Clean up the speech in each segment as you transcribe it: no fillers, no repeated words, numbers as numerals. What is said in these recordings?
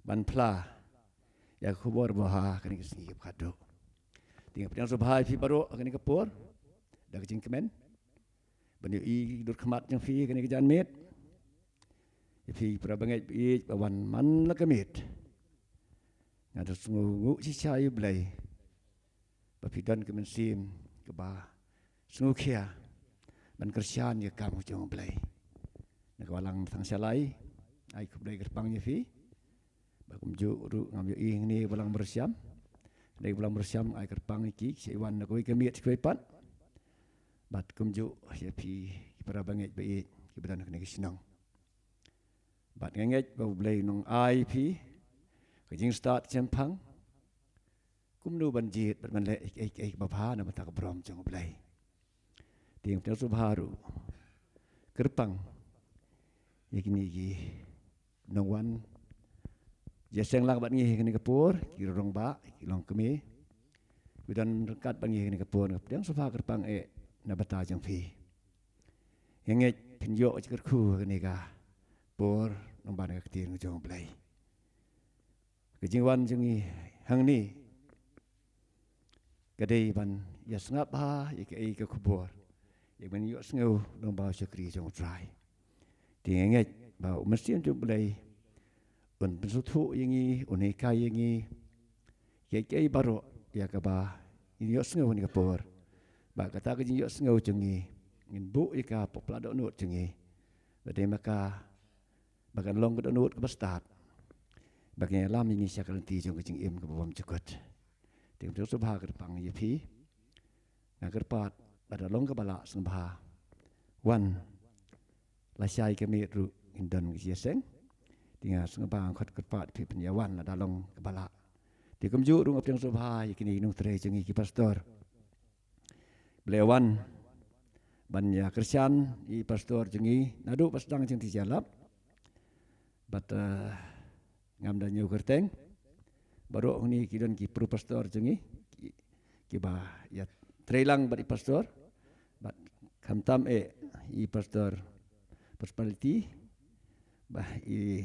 ban pla ya kubur baha kani kesingi kado tinggal pedang subhai fi baru kani kapur dah kecing kemen bani i dur kemat yang fi kani kejan met fi prabangai i bawan man la kemet ada sungu si cai belai bapidan kemen sim ke ba sungu kia ban kersian ya kamu jong belai nak walang sang salai ai ku belai gerpang ya fi bakum ju ru ngam yo ing ni walang bersiam dai walang bersiam ai gerpang iki si wan nak ke miet ke pat bat kum ju ya fi para banget bai ki badan kena sinang bat ngenget bau belai nong ai fi ke jing start chempang kum nu banjit bat man le ik bapha na mata brom jong belai ting tel subharu gerpang yakini gi nongwan jaseng lang bat ngi kini kapur ki rong ba ki long kemi bidan rekat ban ngi kini kapur yang subha gerpang na bata jang fi yenget pinjo cikar khu kini ka por nong ban ka tin jong blai ke jingwan jengi hang ni kadai ban ya sengap ha ik ke kubur yak ban yo sengau nong ba sekri jong trai tinget ba mesti jong blai un pensutu yengi unika yengi ke baru ya ka ba yo sengau ni kapur ba kata ke yo sengau jengi ngin bu ika popla do nut jengi bade maka bagan long do nut ke bastat bagai lam ini syakal ti jong jing im ke bawam cekut ting tu subha gerpang ye pi ngager pat pada long ke bala sembah wan la syai ke mi ru indan ke seng tinga sembah khot gerpat pi penyawan ada long ke bala ti kumju rung apeng subha yakini nung tre jengi ki pastor belewan banya Kristian i pastor jengi nadu pasdang jeng ti jalap bat ngam dan nyu kerteng baru ni kidon ki pro pastor jengi ki ba ya trelang bat i pastor bat khamtam i pastor personality ba i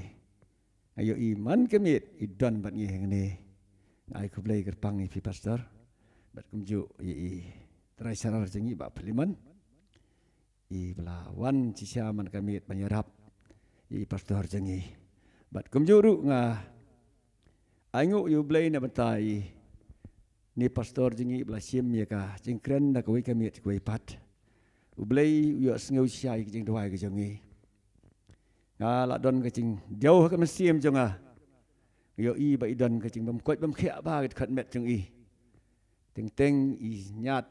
ayo iman kemit i don bat ngi ngene ai ku blai gerpang i pastor bat kumju i trai sarar jengi ba peliman i belawan cisiaman kami banyarap i pastor jengi bat kumjuru nga aingu yu blai na batai ni pastor jengi blasim ya ka jingkren na koi kami koi pat ublai yu sngeu siai jing dwai ke jengi nga la don ke jing jauh ke mesim jonga yo i ba idon ke jing bam koi bam khia ba ke khat met jeng i teng teng i nyat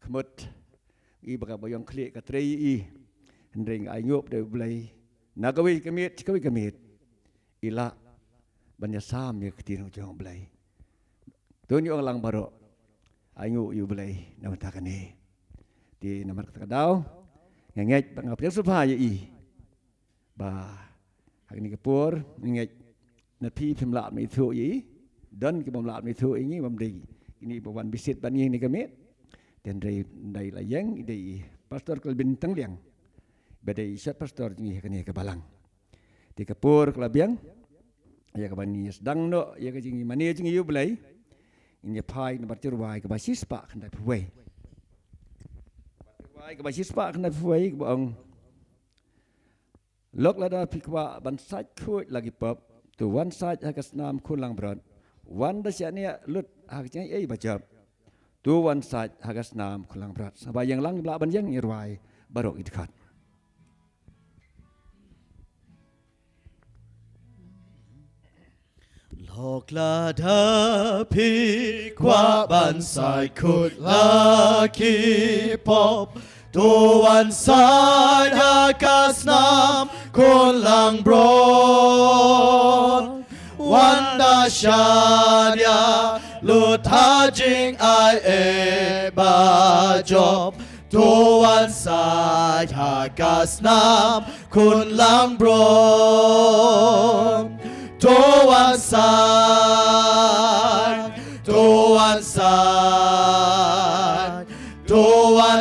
kemut i baka boyong klik ka trei i hendring ayup de blai nagawi kemit ila banya sam ya ketin jong blai tunyo lang baro ayu yu blai na matakani di namar kadau ngenget bangap yang supaya i ba hakni kapur ngenget na pi pimla mi thu i dan ki bamla mi thu ini bamdei ini bawan bisit ban ni kemit dan dari layang dari pastor kelbin tengliang badai isat pastor ni kani ke balang di kapur kelabiang ya ke bani sedang no ya ke jingi mani jingi yu belai ini pai nomor terwai ke basis pak kena puai ke basis pak kena puai ke bang lok lada pikwa ban sat kut lagi pop tu wan sat hakas nam kulang berat wan dasyania lut haknya bajab tu wan sat hagas nam kulang berat sampai yang lang belak banjang irwai barok idkat lok lada pikwa ban sat kut lagi pop tu wan sat hagas nam kulang berat Wanda Shadia Lutajing ai bajob Tuan sai hagas nam kun lang bro Tuan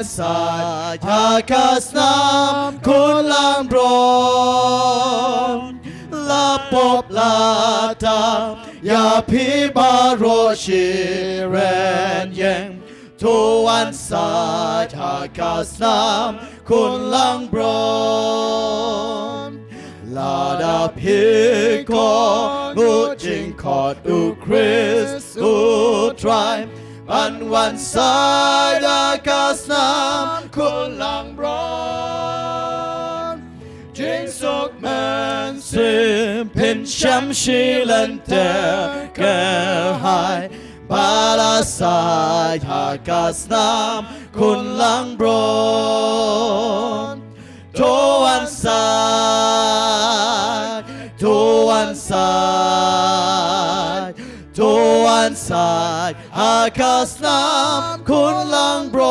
sai hagas nam kun lang bro La pop la ta ya pi ba ro shi ren yang tuan sa ta kasnam kun lang bron la da pi ko ngu jing kot u Chris u try an wan sa da kasnam kun lang bron jing sok man sim pin sham shi lan ter ke hai Bala sai hakasnam kun lang bron Tuan sai hakasnam kun lang bron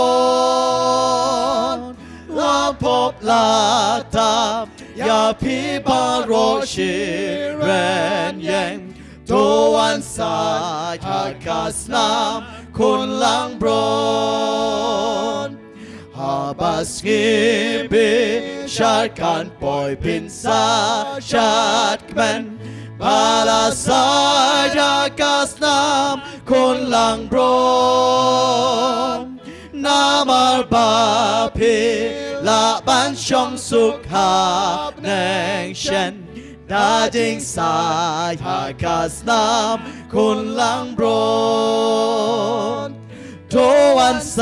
La pop la tap ya pi ba ro shi ren yang Tuan sa hakasnam kun lang bron Habas ngibi syarkan poi pinsa syatmen Bala sa hakasnam kun lang bron Namar bapi la ban syong suk hap neng shen Da ding sai hakasnam kun lang bron Tuan sai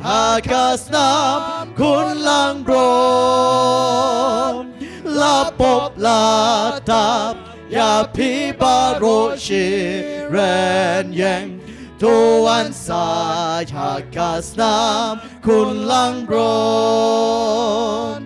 hakasnam kun lang bron La pop la tap ya pi ba ro shi ren yang Tuan sa hakasnam kun lang bron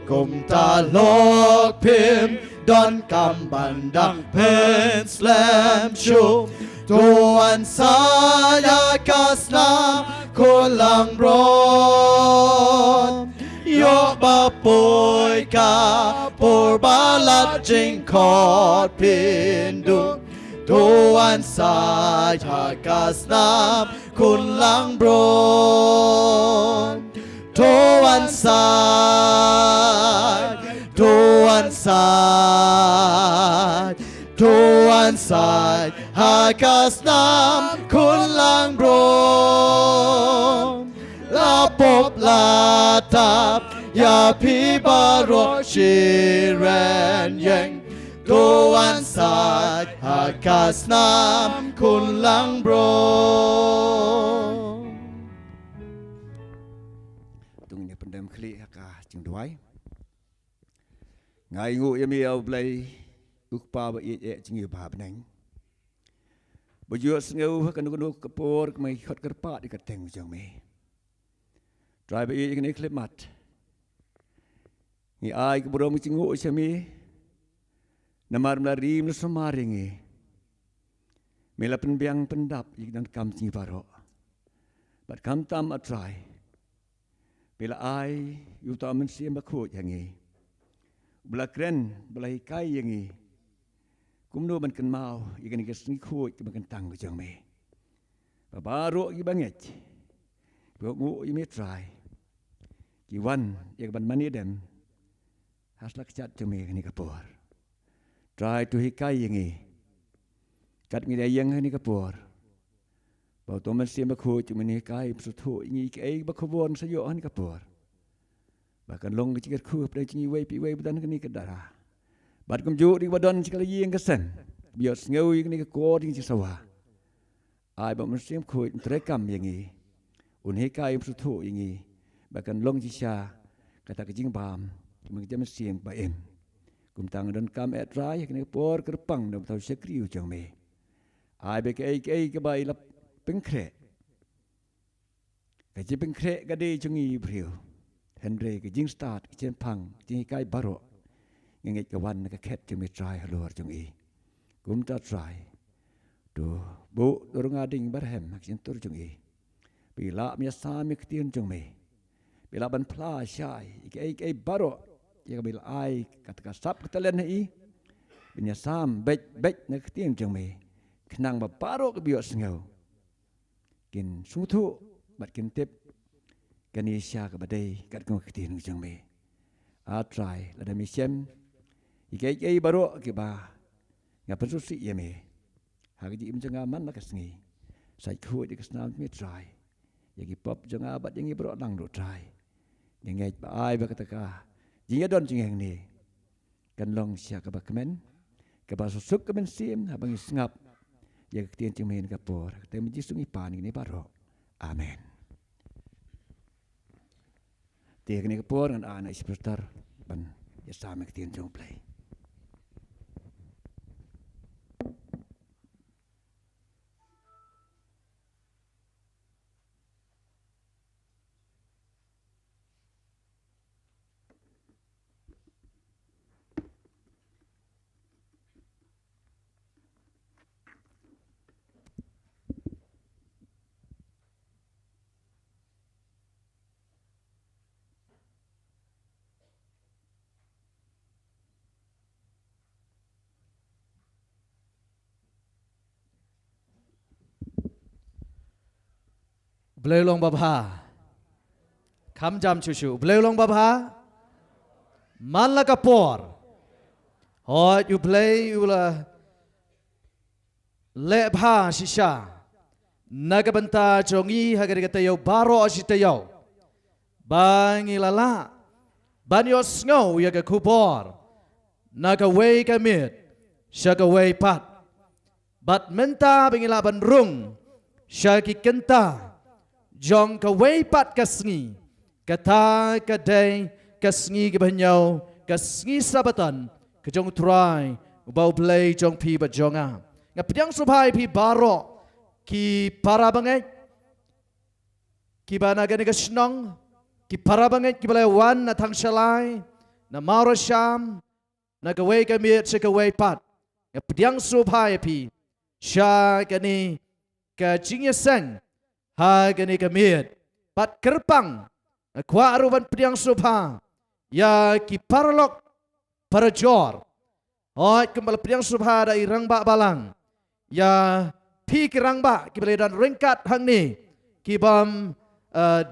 Kum ta lok pim don kam bandang pen slam shum Tuan sa hakasnam kun lang bron Yo ba poi ka por balat jing kot pindu Tuan sa hakasnam kun lang bron Tuan sa hakasnam kun lang bron La pop la tap ya pi ba ro shi ren yang Tuan sa hakasnam kun lang bron Tung ni pendam kli haka jing duai Ngai ngu yami au blai ukpa ba ye jing yu ba benang Baju sengau kanu kepor kemai khot kerpa di kateng jang me Try ba ye ni klip mat Ni ai keboro mcingu chami Namar melari mesemaringi Mela penbiang pendap dan kam cing baro Bat kam tam atrai Bila ai yu ta men sim bakho yangi Bela kren bela hikai yangi Kumno ban kan mau ikan ikan sing khu ke ban tang ke jang me Baro ki banget Ngu imi try Ki wan yak ban mani dem Haslak chat jang me ni kapor Try to hikai yangi Kat ngi yang ni kapor Bau to man sim bakho cuma ni hikai psuthu ngi ke bakhobon sayo ni kapor Bahkan long ke khu pada cing wei pi wei badan ni kedara Bat kumju di badan sekali yang kesen Biar ngeu ni ke ko di sawa Ai ba man sim khu terekam yangi Un hikai psuthu yangi Bahkan long cisha kata kejing bam Mengjam sim ba em Kum tang dan kam et rai kene por kerpang dam tau sekriu jang me Ai be ke bai lap pengkre Ke ji pengkre ga de jungi briu Henry ke jing start ke chen pang jing kai baro nge ke wan ke ket jung me try halor jungi kum ta try tu bu dorong ading barhem mak chen tur jungi bila mi sami ke tien jung me bila ban pla shai ke baro ya bil ai kat sap ketelen hi binya sam bet ne ke tien jung me kenang ba baro ke bios ngau kin sungthu bat kin tip Kanisya kabadai kat kong ketin ujang me. Atrai lada misem. Ikai baru kiba. Ngapan susi ya me. Hagi imjang aman makasngi. Sai kuat di kesnam me try. Yagi pop jang abat yang ibro nang do try. Dengai ba ai ba kataka. Jinga don jingeng ni. Kan long sia kaba kemen. Kaba susuk kemen sim habang isngap. Ya ketin cingmen kapor. Kata menjisung ipan ini baru. Amen. Tiga kini kapor dengan anak sebentar. Ban ya sama ketin jong play. Belelong babha. Kam jam cucu. Belelong babha. Man la kapor. Hoi you play you la. Le bha shisha. Naga benta jongi hagari kata yau baro asita yau. Bangi lala. Banyo snow ya ke kupor. Naga way kamit. Shaga way pat. Bat menta bingila bandrung. Shaki kenta. Jong ka way pat kasngi. Kata kadai kasngi ke banyau. Kasngi sabatan. Kejong try. Ubau play jong pi bat jonga. Ngapiang subhay pi baro. Ki para banget. Ki banaga ni kasnong. Ki para banget ki balay wan na tang shalay. Na maro syam. Na kaway kamit sa kaway pat. Ngapiang subhay pi. Siya kani ka jingyasang. Ha gani kamit pat kerpang kwa aruban pediang subha ya ki parlok parajor oi kembal pediang subha da irang ba balang ya pi kirang ba ki bele dan ringkat hang ni ki bam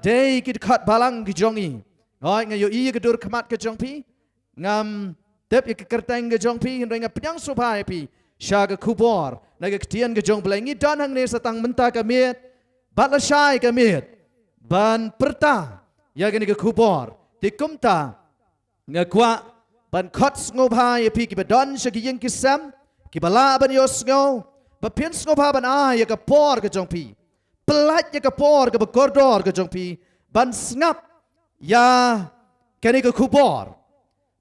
day ki kat balang ki jongi oi ngayo i ke dur khamat ke jong pi ngam tep ki kerteng ke jong pi ringa pediang subha pi sya ke kubor na ke tian ke jong belangi dan hang ni satang menta kamit Batla syai kamit. Ban perta. Ya gani ke kubor. Di kumta. Nga kwa. Ban kots ngobha ya pi kibadon siya kiyeng kisam. Kibala ban yos ngo. Bapin ngobha ban ya ke por ke jong pi. Pelat ya ke por ke bekordor ke jong pi. Ban sngap. Ya gani ke kubor.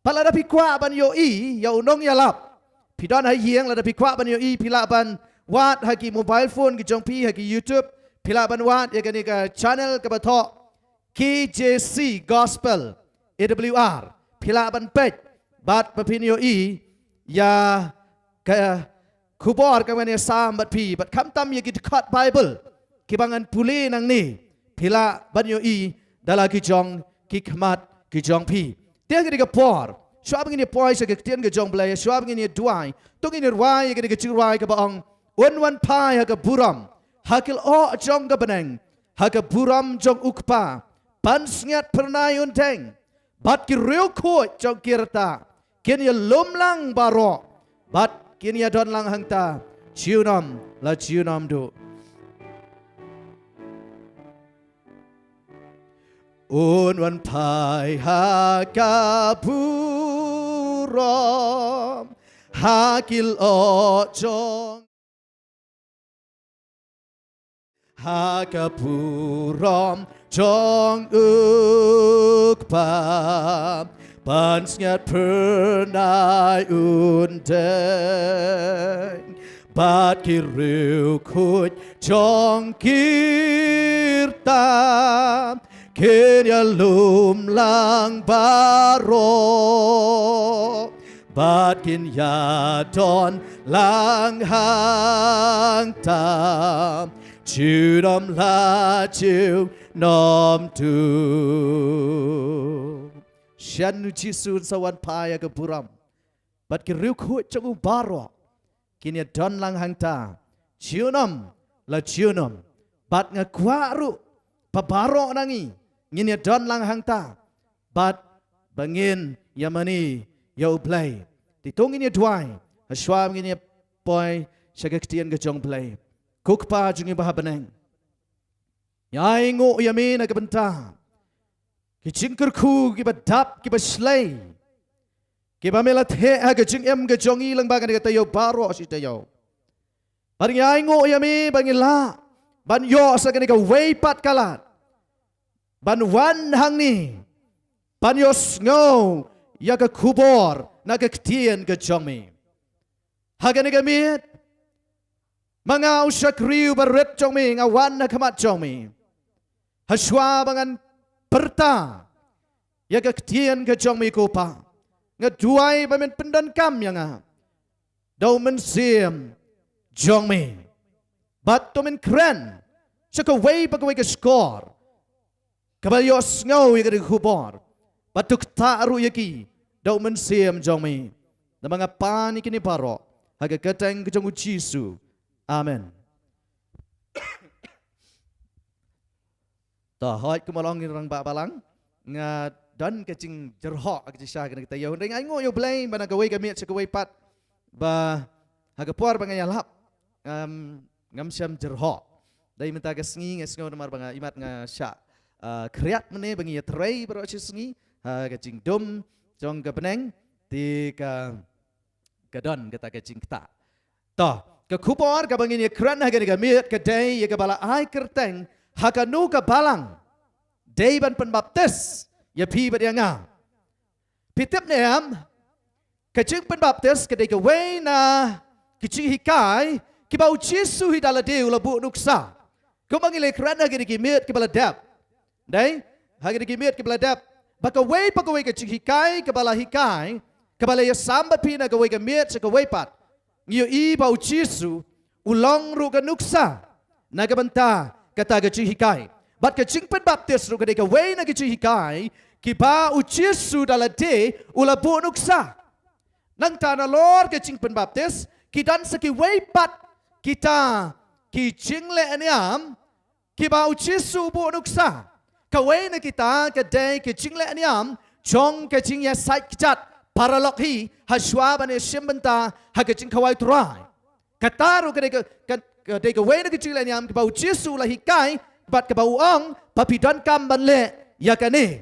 Pala da pi kwa ban yo i. Ya unong ya lap. Pidon hai yeng la da pi kwa ban yo i. Pila ban wat haki mobile phone ke jong pi haki YouTube. Pila banwat ya kani ka channel ka batok KJC Gospel AWR pila ban page bat papinyo i ya ka kubor ka mani sam bat pi bat kam tam ya git cut Bible kibangan puli nang ni pila banyo i dala ki jong ki khmat ki jong pi dia kani ka por swab ngini poi sa kitian ka jong blaya swab ngini duai to ngini ruai ya kani ka chirai ka baong wan pai ha ka buram Hakil o jong gabaneng, haga buram jong ukpa, pansngat pernay unteng, bat ki real ko jong kirta, kini lumlang baro, bat kini don lang hangta, ciunam la ciunam do. Unwan pai haga buram, hakil o jong. Hakapuram jong ukpa pansngat pernay unteng bat kiriu kut jong kirta kenya lumlang baro bat kinya don lang hang tam Chudam la chu nom tu Shan jisun sawan paya ke buram Bat ki riu kuit jong baro Kini don lang hang ta Chunam la chunam Bat ngakwaru Pabaro nangi ngin ya don lang hang ta bat bangin yamani ya play titung ngin ya duai haswa ngin ya poi sagaktian ke jong play kukpa jungi bahabaneng ya ingo yamin agabenta kicingkerku kibadap kibaslay kibamelat he agajing em gajongi lang bagan katayo baro asitayo Baring yaingo yami bangila ban yo sa kanika waypat kalat ban wan hang ni ban yos ngo ya ka kubor na ka ktien ka jongmi hagan ni gamit mga usak riu baret jongmi nga wan na kamat jongmi haswa bangan perta ya ka ktien ka jongmi ko pa nga duai bamen pendan kam yang nga daw mensim Jongmi, but to min kren, siya ka way pagkaway ka score. Kabalyos ngaw yung hubor, but to ktaru yaki, daw man siyam Jongmi, na mga panik ni paro, hagakatang kajong Jisu. Amen. Tahoy kumalong nirang babalang, nga dan kacing jerhok agak siya ka nagtayaw. Hindi nga ngo yung blame, ba nagaway kami at siya kaway pat, ba hagapuar ba nga yalap. Ngam siam jerhok dai mentagas ngi ngesngo namar banga imat nga sya kreat mene bangi trei bro chisngi ka jingdum jong ka beneng ti ka gadon kata ka jingta to ka kupor ka bangi ni kran ha ga miet ka dai ya ka bala ai kerteng ha ka nu ka balang dai ban pen baptis ya pi ba dia nga pitep ne am ka jing pen baptis ka dai ka we na kichi hikai kibau Jisu hidala deu labu nuksa. Kau mangilai kerana hagi dikimit kibala dap. Dai, hagi dikimit kibala dap. Baka wei pakawai ke hikai kibala hikai, kibala ya sambat pina kawai ke mit sekawai pat. Ngiyo i bau Jisu ulong ru ke nuksa. Nagabanta kata ke hikai. Bat ke jingpen baptis ru ke kawai na ke hikai, kibau Jisu dala de ulabu nuksa. Nang tanah lor ke jingpen baptis, kidan sekiwai pat kita kijingle aniam kibau Jisu bu nuksa kawai na kita kadai kijingle aniam jong kajing ya sai kijat paralok hi haswa bane simbenta hagajing kawai turai kataru kadai kawai na kijingle aniam kibau Jisu lah hikai bat kibau ong papidan kam banle yakane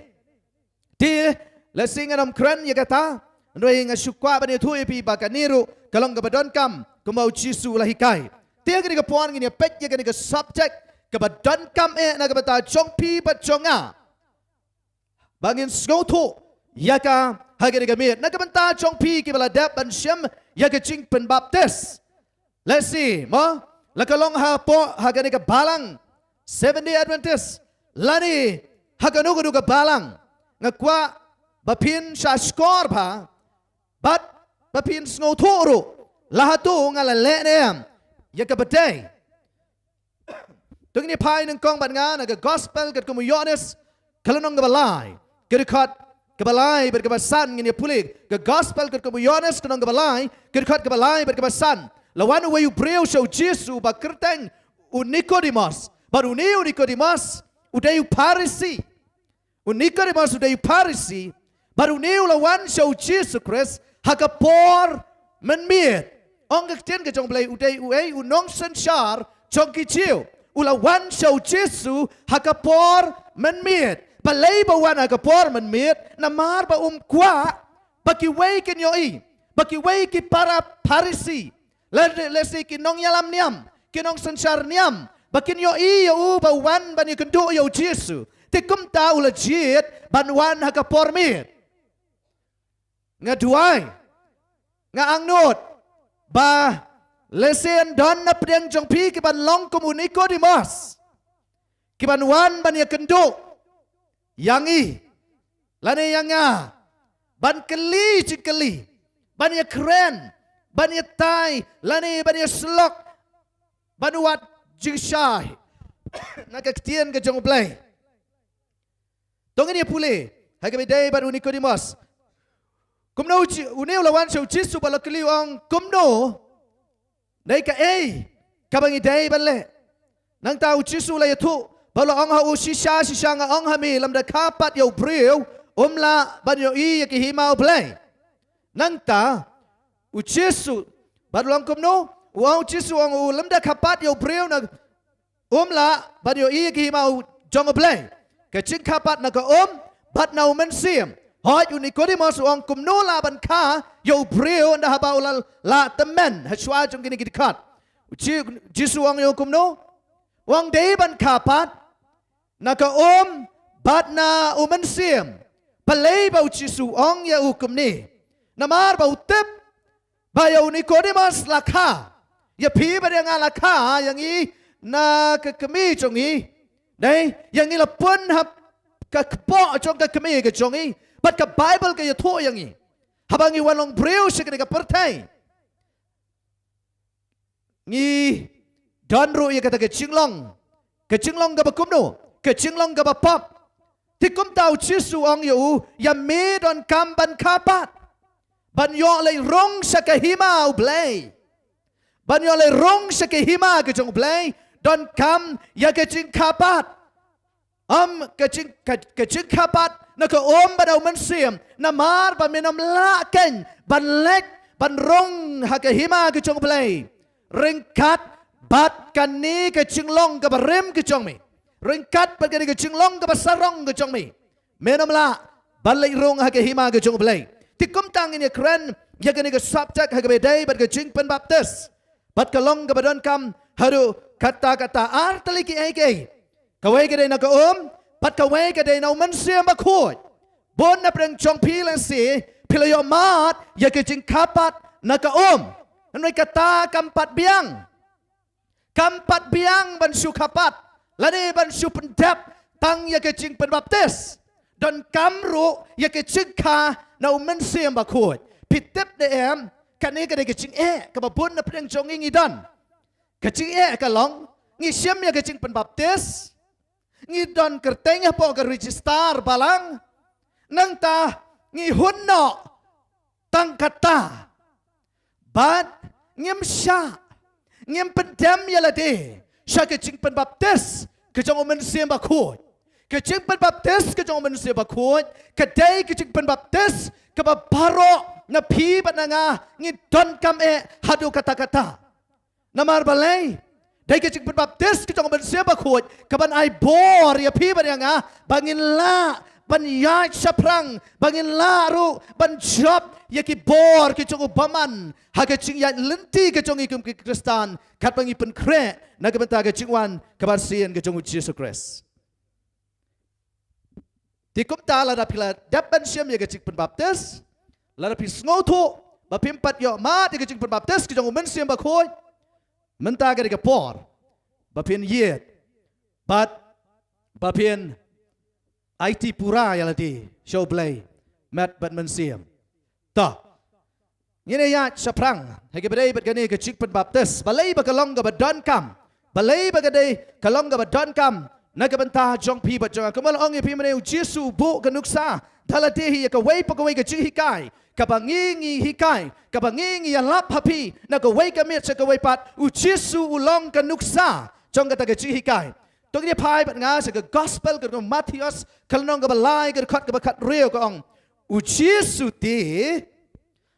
di lesing anam kran yakata Noi nga syukwa bani tu epi bakaniru kalong kabadon kam kumau Jisu lahikai. Tiang kini kepuan kini pek ya kini ke subject kabadon kam na kabata chong pi bat chonga. Bangin skoto ya ka hagini kamit na kabanta chong pi kibala dap ban syam ya ke jing pen baptis. Let's see mo lakalong ha po hagini ka balang 7-day Adventist lani haganu kudu ka balang ngakwa bapin sa skor ba. But bapin sngo toro lahatu ngalale nem ya kabadai tung ni pai nang kong ban nga naga gospel kat kumu Yohanes kalanong gabalai kirikat gabalai ber gabasan ngini pulik ga gospel kat kumu Yohanes kanong gabalai kirikat gabalai ber gabasan lawan wa yu breu show Jisu ba kerteng u Nicodemus baru ni u Nicodemus udayu Parisi u Nicodemus udayu Parisi baru ni lawan show Jisu Christ Hakapor menmiet. Ong kektian ke jong belai udai uai unong sensyar jong kicil. Ulawan show Jisu hakapor menmiet. Balai bawan hakapor menmiet. Namar ba kwa. Baki wei kenyoi. Baki wei ki para Parisi. Lesi kinong yalam niam. Kinong sensyar niam. Baki nyoi yau bawan bani kenduk yau Jisu. Tikum tau legit banwan hakapor miet. Ngaduai ngaangnut ba lesen don na pedeng jong pi kiban long komuniko di mas kiban wan ban ya kenduk yangi lane yanga ban keli cikeli ban ya keren ban ya tai lane ban ya slok ban wat jingshai nakaktian ke jong play tongin ya pule hagabidai ban uniko di mas Kumno uneu lawan show Jisu bala keliwang kumno dai ka kabangi dai balle nang tau Jisu la yatu Balo ang hau sisa nga ang hami lam da kapat yaw priyo umla banyo i yaki himaw play. Nang ta u Jesu balo ang kumno wow Jesu ang lam da kapat yaw priyo na umla banyo i yaki himaw jong play. Kaching kapat na ka bat na umensim. Hoy Nicodemus ang kumno laban ka yaw priyo na habaw la temen haswa jong gini gidikat. Jesu ang yaw kumno wang dayban kapat naka bat na umensim. Palay ba Jesu ang ya ukum ni. Namar ba utip bayaw Nicodemus lakha. Ya pi ba nga lakha yang i na kakami chong i. Nay yang i lapun hap kakpo chong kakami ka chong i. But ka Bible ka yato yang i. Habang i walong brew siya ka pertay. Ngi donro ya kata kechinglong. Kechinglong ka ba kumno? Kechinglong ka ba pop? Tikum tau Jesu ang yu ya me don kamban kapat. Banyo lay rong sa kahima ublay. Banyo lay rong sa kahima kejong ublay. Don kam ya keching kapat. Keching kapat na ka badaw mansim na mar ba minam laken banlek banrong hakahima kejong ublay. Ringkat bat kani kechinglong ka barem kejong mi. Ringkat pat kani kechinglong ka basarong kejong mi. Menam la balay rong hakahima kejong ublay. Tikum tangin ya keren ya kani ka subject hakabeday bat keching penbaptis. Bat kalong ka badon kam haru kata-kata artaliki eke. Kaway ka day na pat kaway ka day na umansiya makhoy. Bon na preng chong pilang si pilayo mat ya keching kapat na Ano'y kata kampat biang. Kampat biang bansu kapat. Lani bansu pendap tang ya keching penbaptis. Dan kamru ya keching ka na umensim bakut. Pitip de kani ka de keching kababun na preng chong ingi dan. Keching kalong ngi siyam ya keching penbaptis. Ngi don kerteng po ka register balang. Nang ta ngi hunno tang kata. But ngem sya ngem pendam yalade sya keching penbaptis kejong umensim bakut. Kecing penbaptis kejong manusia bakut. Kedai kecing penbaptis kebaparo na pi batnanga ngidon kam hadu kata-kata. Namar balay. Dai kecing penbaptis kejong manusia bakut. Kaban ai bor ya pi batnanga bangin la ban yai saprang bangin la ru ban job ya ki bor kejong ubaman ha kecing ya lenti kejong ikum Kristan kat bangi pen kre na kebenta kecing wan kabar sien kejong Yesus Kristus. Tikum ta la pila dapan siam ya kecing penbaptis la pis ngoto bapimpat yo ma ti kecing penbaptis kejong umen siam bakoi menta ka por bapin yet but bapin IT pura ya lati show play mat bat men siam ta ngene ya saprang hage bedai bat gani kecing penbaptis balai bakalong ga badon kam balai bagadai kalong ga badon kam Nagabanta jong pi bat jong kamal ong pi mane Jesu bu kanuksa daladehi ka way pagaway ka jing hikay kabangingi hikay kabangingi alap hapi nagaway kamit sa kaway pat u Jesu ulong kanuksa jong kata ka jing hikay tong ni pai bat nga sa gospel ka Matthews kalnong ka balay ka kat real ka ong u Jesu ti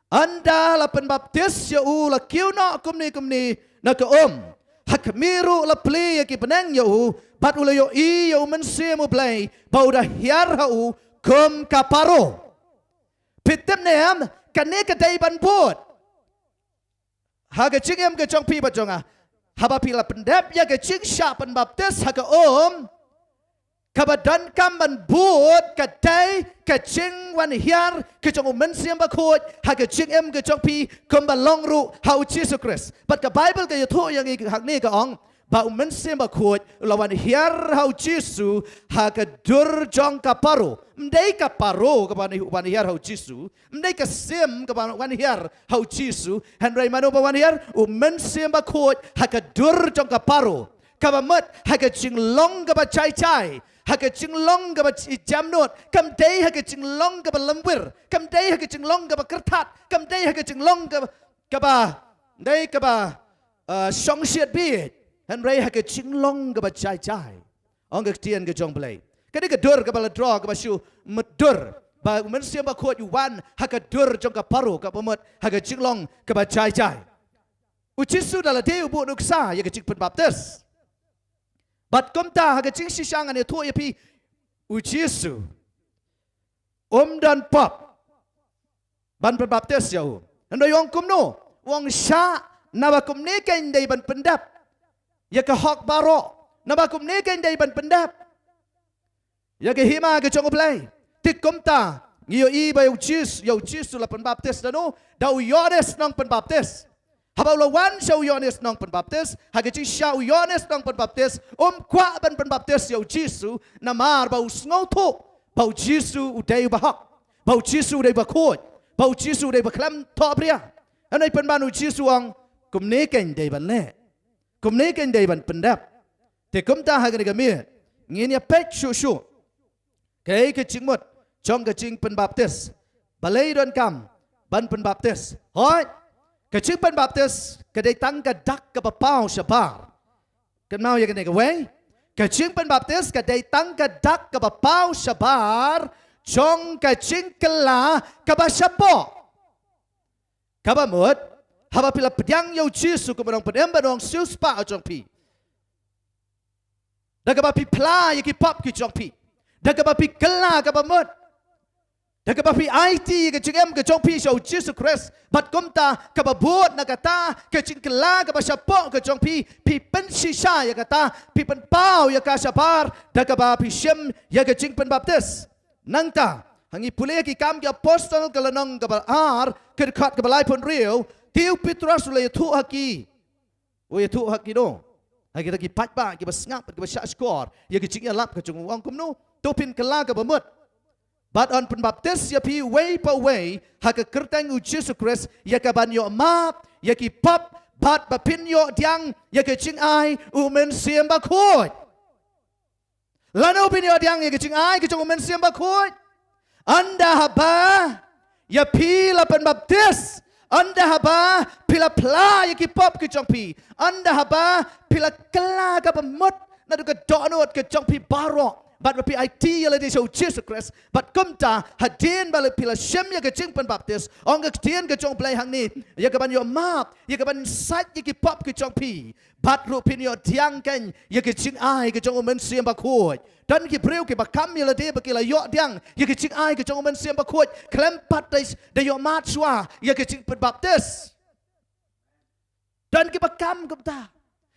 anda la penbaptis ya u la kiuna kumni na ka hakmiru la play ki penang yo bat ulayo iyo mensimu play bauda hiar hau kum kaparo pitem neam kane ka dai ban bot haga cingem ke chong pi ba jonga haba pila pendap ya ke cing sha pen baptis haga kabadan kam ban bot ka dai ka cing wan hiar ke chong mensiam ba khot haga cingem ke chong pi kum ba long ru hau Jesus Christ but ka Bible ka yo tho yang hak ni ka ong ba umensim ba khut lawan hiar hau Jesu ha ka dur jong kaparo mdai kaparo ka ban hiar hau Jesu mdai ka sim ka ban hiar hau Jesu handrai mano ba wan hiar umensim ba khut ha ka dur jong kaparo ka ba mat ha ka jinglong ka ba chai ha ka jinglong ka ba jamnot kam dai ha ka jinglong ka ba lambir kam dai ha ka jinglong ka ba kertat kam dai ha ka jinglong ka ba song siat bi Henry ha ke chinglong ka ba chai ong ke tian ke jong play kadi ke dur ke bala draw ke basu medur ba manusia ba khot yuan ha ke dur jong ke paru ke pemot ha ke jinglong ke ba chai chai uchisu dala deu bu nuksa ya ke jing pen baptis bat komta ha ke jing sisang ane thu ya pi uchisu dan pop ban pen baptis ya ando yong kumno wong sha na ba kumne ken dei ban pendap ya ke hok baro na ba kumne ken dei ban pendap ya ke hima ke jong play tik komta ngiyo i ba uchisu la pen baptis dano da uyones nang pen baptis habau lawan shau yones nong pen baptis hageci shau yones nong pen baptis kwa ban pen baptis yau jisu namar bau sngo tho bau jisu udai bahak bau jisu udai bakot bau jisu udai baklam tho pria anai pen banu jisu ang kumne ken dei ban le kumne ken dei ban pendap te kumta hagani gamir ngin ya pet shu kai ke chingmot chong ke ching pen baptis balai don kam ban pen baptis hoi kecing pen baptis kedai tang ke dak ke papau sabar kan mau ya kene ke we kecing pen baptis kedai tang ke dak ke papau sabar chong kecing kela ke basapo kabamut haba pila pedang yo jisu ke barang pedang barang sius pa chong pi dak ke bapi pla ye ki pop ki chong pi dak ke bapi kela ke bamut dak ke bapi IT ke cingem ke chong pi shau Jesus Christ bat komta ke babut na kata ke cingkela ke basapo ke chong pi pen sisa ya kata pi pen pau ya ka sapar dak ke bapi shem ya ke cing pen baptis nangta hangi pule ki kam ke apostol ke lanong ke bar ke dekat ke balai pun riu tiu Petrus le thu haki o ya thu haki no haki taki pat ba ke basngap ke basya skor ya ke cing ya lap ke chung wang kumno topin kela ke bamut but on pen baptis ya pi way pa way ha ke kertang u Jesus Christ ya ke ban yo map ya ki pop bat ba pin yo diang ya ke ching ai u men siam ba khoi lano pin yo diang ya ke ching ai ke chong men siam ba khoi anda haba ya pi la pen baptis anda haba pila pla ya ki pop ke chong pi anda haba pila kala ka pemot na du ke donot ke chong pi barok but wapi IT yala di show Jesus Christ but kumta hadin balik pila shem ya ke ching pen baptis ong ke tien ke chong play hang ni ya ke ban yo map ya ke ban sat ya ke pop ke chong pi but ru pin yo tiang ken ya ke ching ai ke chong men siam ba khoi dan ki breu ke bakam yala di bakila yo diang ya ke ching ai ke chong men siam ba khoi klem pat de yo mat swa ya ke ching pen baptis dan ki bakam kumta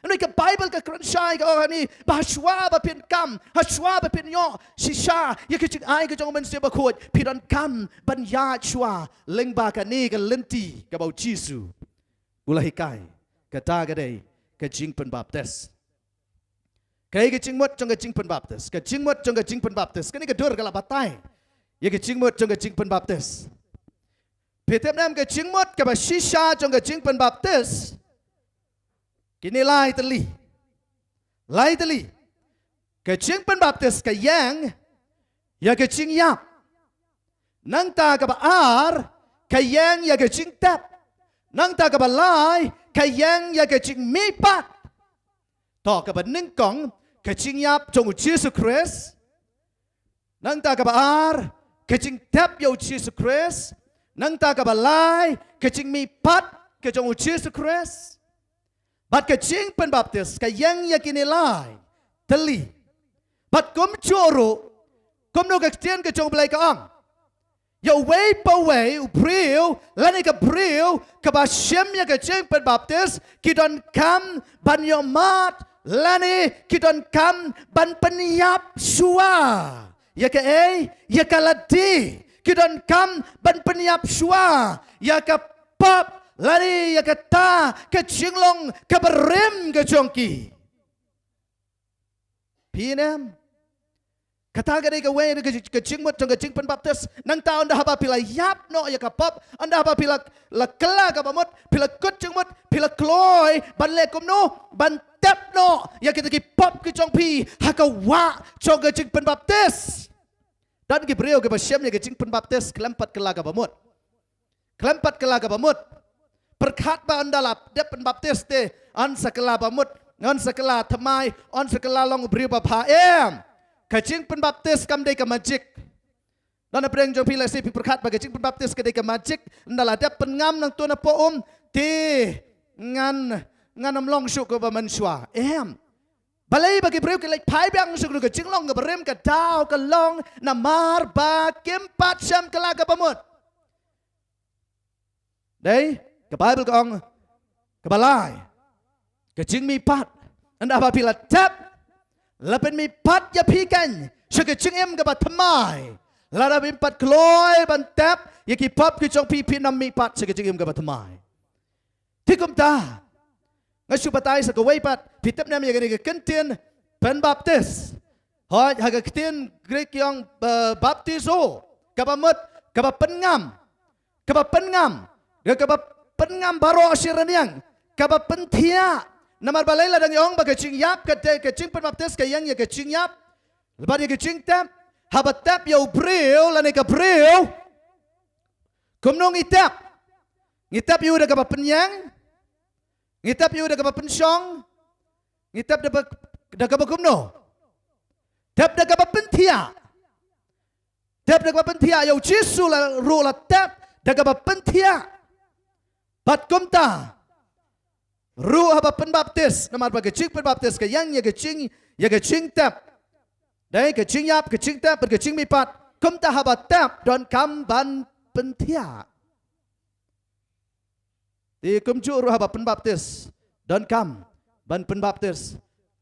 Ano ke Bible ke kranshai ke orang ni bahaswa ba pin kam haswa ba pin yo sisa ya ke ching ai ke jong men se ba khot piran kam ban ya chwa leng ba ka ni ke lenti ke bau jisu gulahi kai ke ta ke dei ke jing pen baptis kai ke jing mot jong ke jing pen baptis ke jing mot jong ke jing pen baptis ke ni ke dur ke la batai ya ke jing mot jong ke jing pen baptis petem nam ke jing mot ke ba sisa jong ke jing pen baptis kini lai teli kecing pen baptis ke yang ya kecing yap nang ta ke ar ke yang ya kecing tap nang ta ke lai ke yang ya kecing mipat to ke ning kong kecing yap jong Jesus Christ nang ta ke ar kecing tap yo Jesus Christ nang ta ke lai kecing mipat ke jong Jesus Christ Bat kecing pen baptis ka yang yakini lai teli. Bat kum choro kum no kecien ke chong belai ka ang. Ya way pa way upriu lani ka priu ka ba shem ya kecing pen baptis kidon kam ban yo mat lani kidon kam ban peniap sua. Ya ka ya ka ladi kidon kam ban peniap sua. Ya ka pop lari ya kata ke cinglong ke berem ke jongki pinam kata ke ke we ke cingmut ke cing pen baptis nang ta anda haba pila yap no ya kapop anda haba pila la kela ka bamut pila kut cingmut pila kloy ban lekum no ban tap no ya kita ki pop ke jongpi haka wa chong ke cing pen baptis dan ki breu ke basyam ya ke cing pen baptis kelempat kela ka bamut perkat ba andalap de pen baptis te an sakela bamut ngon sekala thamai on sekala long beriu pa em kajing penbaptis kam dei ka majik dan apreng jo pila si perkat bagi kajing penbaptis ka dei ka majik ndala dap pengam nang tu na po ti ngan am long syuk ko ba manswa em balai bagi beriu ke lek pai bang syuk ka jing long ka berem ka dau ka long na mar ba kempat syam kala ka pamut dei ka Bible ka ong ka balai kajing mi pat anda apabila tap lapen mi pat ya pikan syakajing em ka ba thamai lara mi pat kloy ban tap ya ki pop ki chong pi nam mi pat syakajing em ka ba thamai tikum ta ngasu patay sa kaway pat pitap nam ya gani ka kentien pen baptis hoy ha ka kentien Greek yang baptizo ka ba mut ka ba pengam baro asiraniang ka ba pentia namar balai la dang yong ba kaching yap kaching penbaptis ka yang ya kaching yap lepas ya kaching tap habat tap ya ubreu la ne ka breu kumnong itap ngitap yu da ka ba penyang ngitap yu da ka ba pensyong ngitap da ka ba kumno tap da ka ba pentia ya Jesu la ru la tap da ka ba pentia bat kumta ru haba penbaptis namar ba kecing penbaptis ke yang ya kecing tap dai kecing yap kecing tap kecing mipat kum ta haba tap don kam ban pentia di kum ju ru haba penbaptis don kam ban penbaptis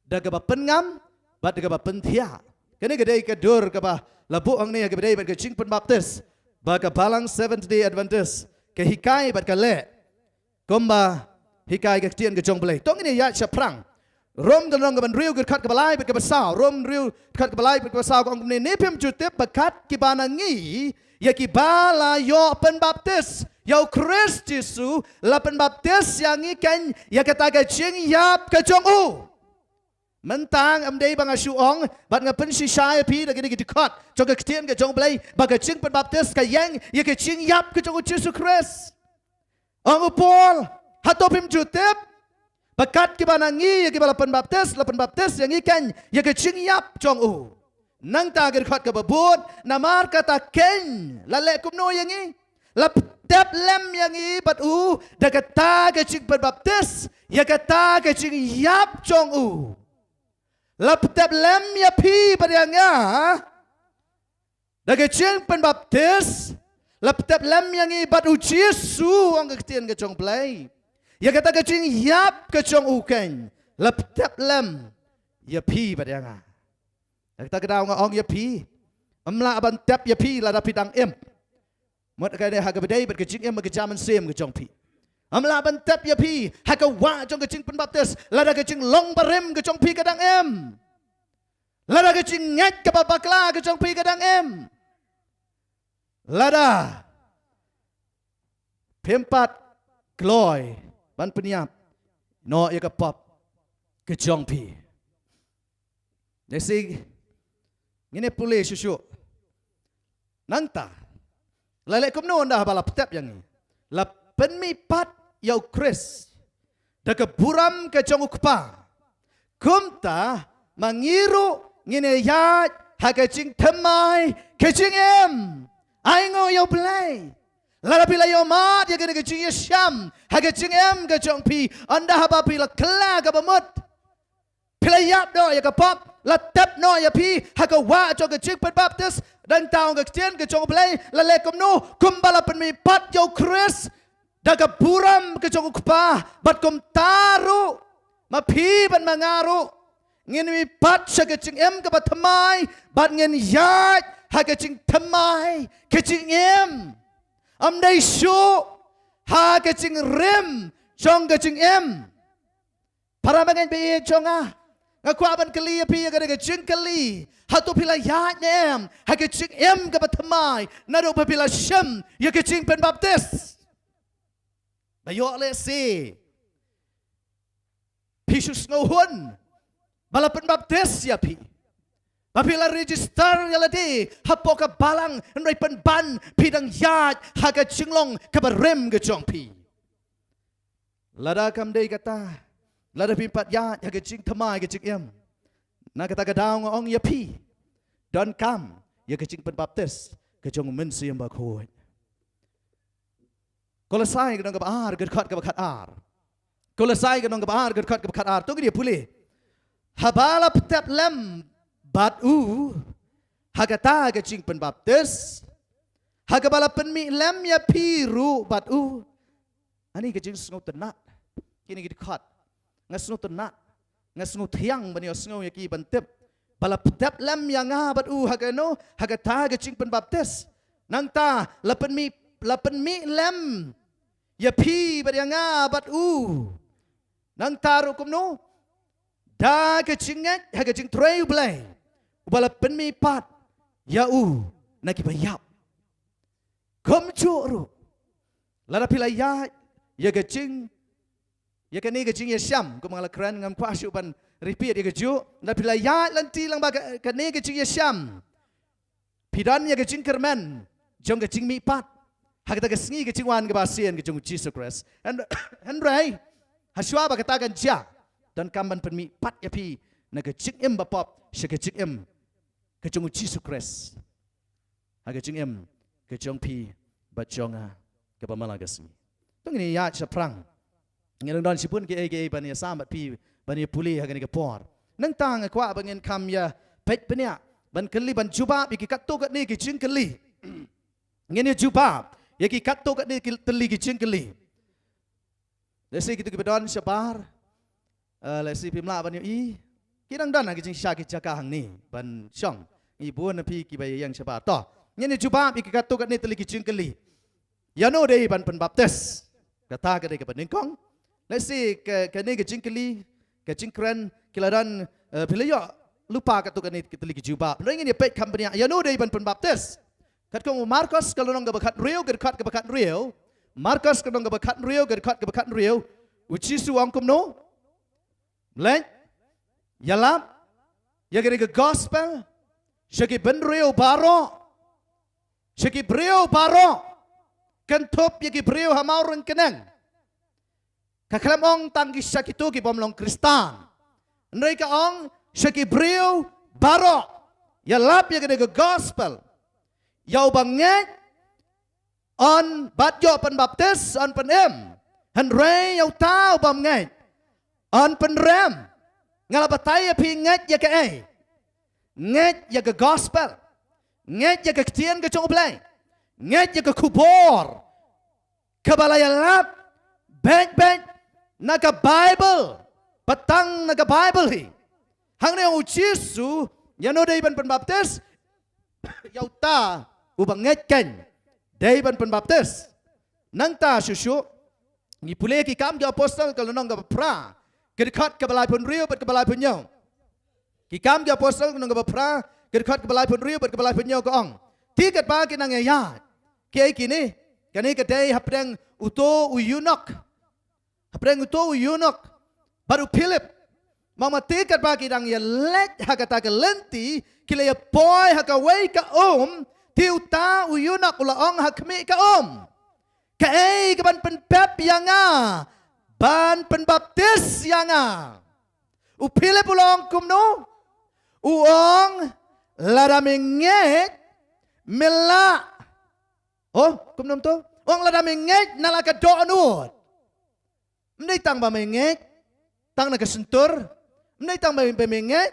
daga ba pengam bat daga ba pentia kene gede ke dur ke ba labu ang ni gede ba kecing penbaptis ba ka balang Seventh Day Adventist ke hikai bat ka le kumba hikai ke tian ke jong belai tong ini ya seprang rom dan rong ban riu ke khat ke balai ke basau rom riu khat ke balai ke basau kong ni nepem jutep bakat ki banangi ya ki bala yo penbaptis yo Kristus la penbaptis yang ikan ya kata ke jing yap ke jong u mentang amdei bang asuong bat ngapen si sai pi da gini khat jong ke tian ke jong belai ba ke jing penbaptis ke yang ya ke jing yap ke jong Yesus Kristus ang upol hatopim jutep bakat ki banangi ki bala penbaptis yang ikan ya ke jing yap jong u nang ta ge khat ka babut namar kata ken la le kum no yang i la tep lem yang i bat u da kata ke jing penbaptis ya kata ke jing yap jong u la tep lem ya pi padanga da ke jing penbaptis la tep lem yang i bat u Jesu ang ketien ke jong play ya kata kecing yap kecong uken leptap lem ya pi padanga kata kedau ngong ya pi amla aban tap ya pi la dapidang em mot kade ha gabedai bet kecing em ke jaman sem ke jong pi amla aban tap ya pi ha ka wa jong kecing penbaptis la da kecing long barem ke jong pi kadang em la da kecing ngat ke babakla ke jong pi kadang em la da pempat gloy ban peniap no ya kapap ke jong pi nesi ngine pule susu nanta lele kum no nda bala petap yang ni la penmi pat yau Kris da ke buram ke jong ukpa kumta mangiru ngine ya ha ke jing thamai ke jing em ai ngo yau play Lala bila yo mat ya kena kecing Syam, ha kecing em ke jong pi, anda haba bila kela ke bamut, bila yap no ya ke pop, la tap no ya pi, ha ke wa jong kecing penbaptis dan tahu ke kecing ke jong belai, la lekom no kumbala penmi pat yo Kris, da ke buram ke jong kupa, bat kum taru, ma pi ban mangaru, ngin mi pat sa kecing em ke bat thamai, bat ngin yat ha kecing thamai, kecing em. Amdai syu ha kecing rem jong kecing em para bangen be jonga ngaku aban keli api ga kecing keli hatu pila ya nem ha kecing em ga batmai nado pila syam ya kecing penbaptis bayo le si pisus ngohun bala penbaptis ya pi Apabila register yang ladi, hapoka balang, nrai penban, pidang yad, haga cinglong, kabarem ke jongpi. Lada kam day kata, lada pimpat ya ke jing thamai ke jing em na kata ka daw ong ya pi don kam ya ke jing pen baptis ke jong men siam ba khoi Kolosai ke dong ka ar ke khat ka khat ar Kolosai ke dong ka ar ke khat ka khat ar tu ke dia pulih habala petap lem bat hagata ke jing pen baptis hagabala pen mi lem ya piru bat ani ke jing sngo tenat kini ke khat ngasno tenat ngasno thiang bani sngo ya ki bantep bala petap lem ya nga bat hagano hagata ke jing pen baptis nang ta la pen mi lem ya pi bat ya nga bat nang taru kumno da ke jingat ha ke jing treu blai ubala pen mi pat ya na ki bayap kom churu la pila ya ke jing ya ke ni ke jing ya syam ko mangala kran ngam kwa syu ban repeat ya ke ju la pila ya lanti lang ba ke ni ke jing ya syam pidan ya ke jing kermen jong ke jing mi pat ha ke sngi ke jing wan ke basien ke jong Jesus Christ and rai haswa ba kata kan ja dan kamban penmi pat ya pi na ke jing em ba pop she ke jing em ke jong Jesus Christ ha ke jing em ke jong pi ba jonga ke ba malagas ni tong ni ya chaprang ngeng don sipun ke ban ya sam pi ban ya puli ha ke por nang tang kwa ba ngen kam ya pet penya ban keli ban juba bi ki katto kat ni ki jing keli ngen ya juba ya ki katto kat ni ki teli ki jing keli lesi kita kibedon sabar lesi pimla ban i kirang dan ki jing sya ki jaka hang ni ban syong ibu na pi ki bay yang sabar to nyen juba bi ki katto kat ni teli ki jing keli ya no dei ban pen baptis kata ka dei ka ban kong lesi ke ni ki jing keli ke jing kren kiladan pilayo lupa katto kat ni teli ki juba ring ni pet company ya no dei ban pen baptis kat kong Marcos kalau nong ka bakat real ke kat ka bakat real Marcos kadang kebakat real, kebakat real. Uci suang kumno, len, yalam, ya kira gospel, syaki ben real baro, syaki real baro, kentop ya kira real hamau orang kenang. Kakalam ong tanggi syaki tu ki pomlong Kristan, mereka ong syaki real baro, yalap ya kira gospel, yau banget. On bat yo pen baptis on pen han rei yau tau bam ngai on pen rem ngala batai pi ngai ya ke ngai ya ke gospel ngai ya ke tien ke chong play ngai ya ke kubor kabalaya lap bank naga bible patang naga bible hi hang ne ucisu ya no dei pen baptis yau ta ubang ngai ken dei ban pen baptis nang ta susu ni pule ki kam jo apostol kalau nong ga pra kerkat ke balai pun rio bat ke balai pun nyau ki kam jo apostol nong ga pra kerkat ke balai pun rio bat ke balai pun nyau ko ong ti kat ba ki nang ya ki ai ki ni kani ke dei hapdang uto uyunok baru Philip mama ti kat ba ki nang ya let hakata ke lenti kile ya boy hakawai ka tiu ta uyunak ulaong hakmi ka ka ban pen pep yanga ban pen baptis yanga u Philip ulong kumno uong ladaminget mela kumnom to uong ladaminget nalaka doonut mday tang ba menget tang nagasentur mday tang ba menget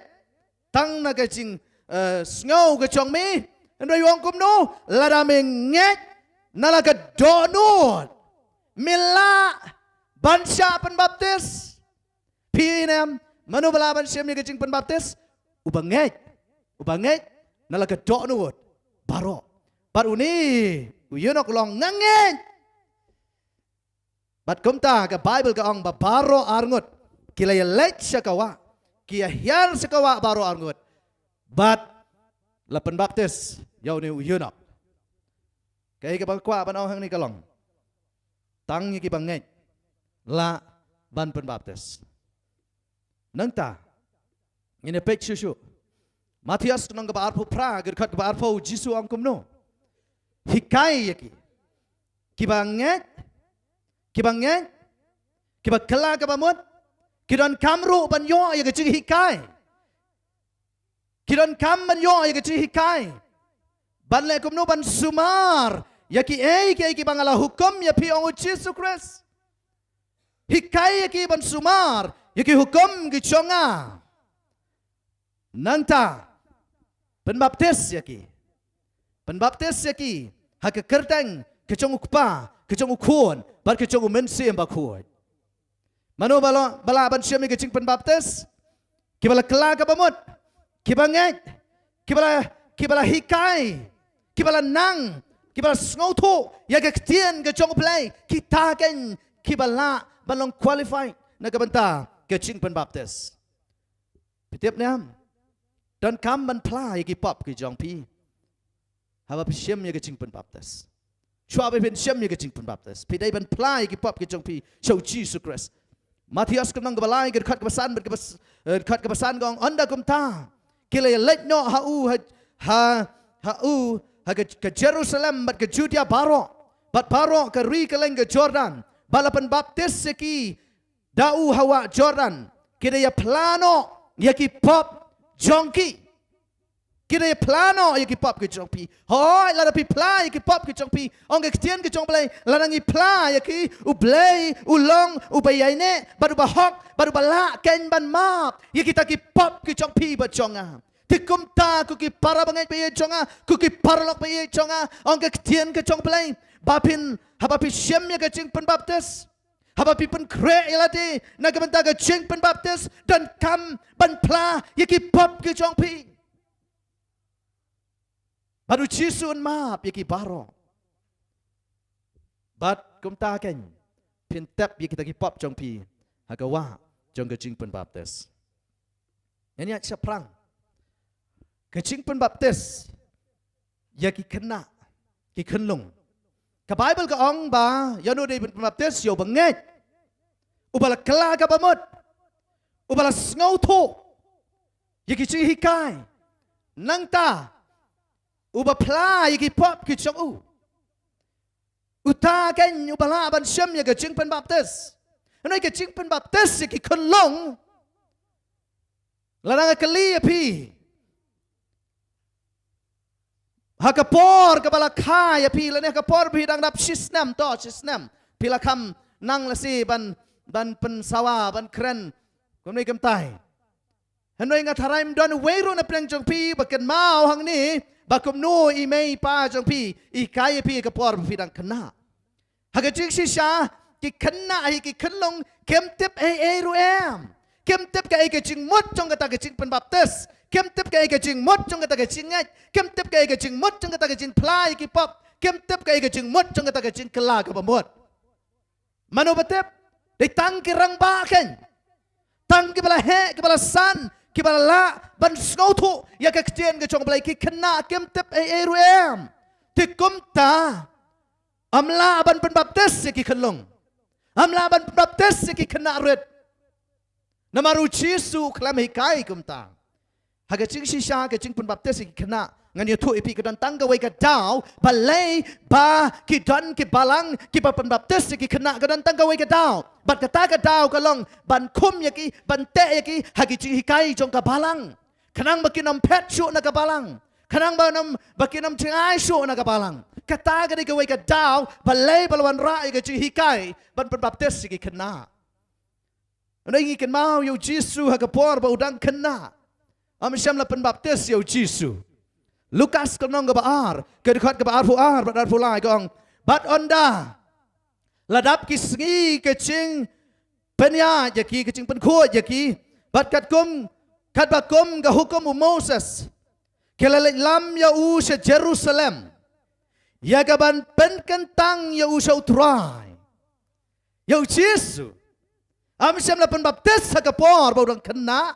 tang nagajing sngow gachong mi Andai wong kumno ladaminget nalaga donut mila bansya pen baptis pinem manu bala bansya mi kecing pen baptis ubanget nalaga donut baro baru ni uyunok long nganget bat kumta ke Bible ka ong baro arngut kila ya let syakawa kia hiar syakawa baro arngut bat lapan baptis yau ni uyunok kaya ka kwa ban ong hang ni kalong tang ki banget la ban pen baptis nang ta ngine pek susu Matias nang ka arpo pra ger kat ka arpo Jisu ang kumno hikai yaki ki banget ki bakala ka bamot Kidan kamru ban yo ya ke cing hikai. Kidan kam ban yo ya ke cing hikai. Ban le kumno ban sumar ya ki bangala hukum ya pi ongu Jesus Christ. Hikai ya ki ban sumar ya ki hukum ki chonga. Nanta penbaptis ya ki. Penbaptis ya ki ha ke kerteng ke chong ukpa ke chong ukun bar ke chong mensi ba kuat. Mano bala ban siam ke cing penbaptis ki bala kela ka bamut ki banget ki bala hikai ki bala nang ki bala sngoto ya ke tien ke chong play kita ken ki bala balong qualify na kabanta ke cing penbaptis. Petiap niam dan kam ban pla ya ki pop ki jong pi. Haba siam ya ke cing penbaptis. Chua be pen siam ya ke cing penbaptis. Pidai ban pla ya ki pop ki jong pi show Jesus Christ. Matias kemang kebalai ke kat kebasan gong anda kumta kila let no ha ke Jerusalem bat ke Judea baro bat baro ke ri keleng ke Jordan balapan baptis ki dau hawa Jordan kira ya plano ya ki pop jongki kira ya plano ya ki pop ke jongpi hoi la pi pla ya ki pop ke jongpi ong ke tien ke jong play la ngi pla ya ki u play u long u bayaine baru bahok baru bala ken ban map ya kita ki pop ke jongpi ba jonga tikum ta ku ki para bangai pe jonga ku ki parlok pe jonga ong ke tien ke jong play bapin haba pi syem ya ke jing pen baptis haba pi pen kre ilati na ke benta ke jing pen baptis dan kam ban pla ya ki pop ke jongpi baru cisun maap ya ki baro. Bat kumta ken pintep ya kita ki pop jong pi hagawa jong ke jing pen baptis. Ini aja perang. Ke jing pen baptis ya ki kena ki kenlung. Ke Bible ke ong ba ya no de pen baptis yo banget. Ubala kela ka bamut. Ubala sngow to. Ya ki jing hikai. Nang ta uba pla yaki pop ki chong u uta ken ubala ban syam ya ke jing pen baptis anoi ke jing pen baptis yaki konlong larang kali api hakapor kepala kha ya pi lane hakapor bi dang dap sisnam to sisnam pila kam nang lasi ban pen sawa ban kren konoi kem tai anoi ngatharai don weiru na preng jong pi baken mau hang ni bakum no imei pa jong pi ikai pi ke por pi dang kena haga jing si sha ki kena hi ki kenlong kem tip e ru em kem tip ka ke jing mot jong kata ke jing pen baptis kem tip ka ke jing mot jong kata ke jing ngai kem tip ka ke jing mot jong kata ke jing plai ki pop kem tip ka ke jing mot jong kata ke jing kela ke pamot mano batep de tang ki rang ba ken tang ki bala he ki bala san ki bala ban sngoto ya ke tien ke chong blai ki kena kem tep e ru em ti kum ta amla ban pen baptis ki khenlong amla ban baptis ki kena ret namaru chisu klam hikai kum ta haga ching shisha ke ching pen baptis ki kena ngan ye thu ipi ke dan tang gawai ka dau balai ba ki dan ki balang ki ba pen baptis ki kena ke dan tang gawai ka dau bat kata ka dau ka long ban kum ya ki ban te ya ki hagi ching hikai jong ka balang kanang bakinam pet shu na ka balang kanang bakinam chingai shu na ka balang kata ka di gawai ka dau balai balwan ra ya ching hikai ban pen baptis ki kena anai ngi ken mau yo jisu ha ka por ba udang kena am syam la pen baptis yo jisu Lukas kenong ke baar, kedekat ke baar fuar, badar fulai gong. Bat onda, ladap kisngi kecing penya, jaki kecing penkut jaki. Bat kat bakum ke hukum Moses. Kelalit lam ya usha Jerusalem. Ya gaban penkentang ya usha utrai. Ya ujisu. Amsyam lapan baptis sakapor baudang kena.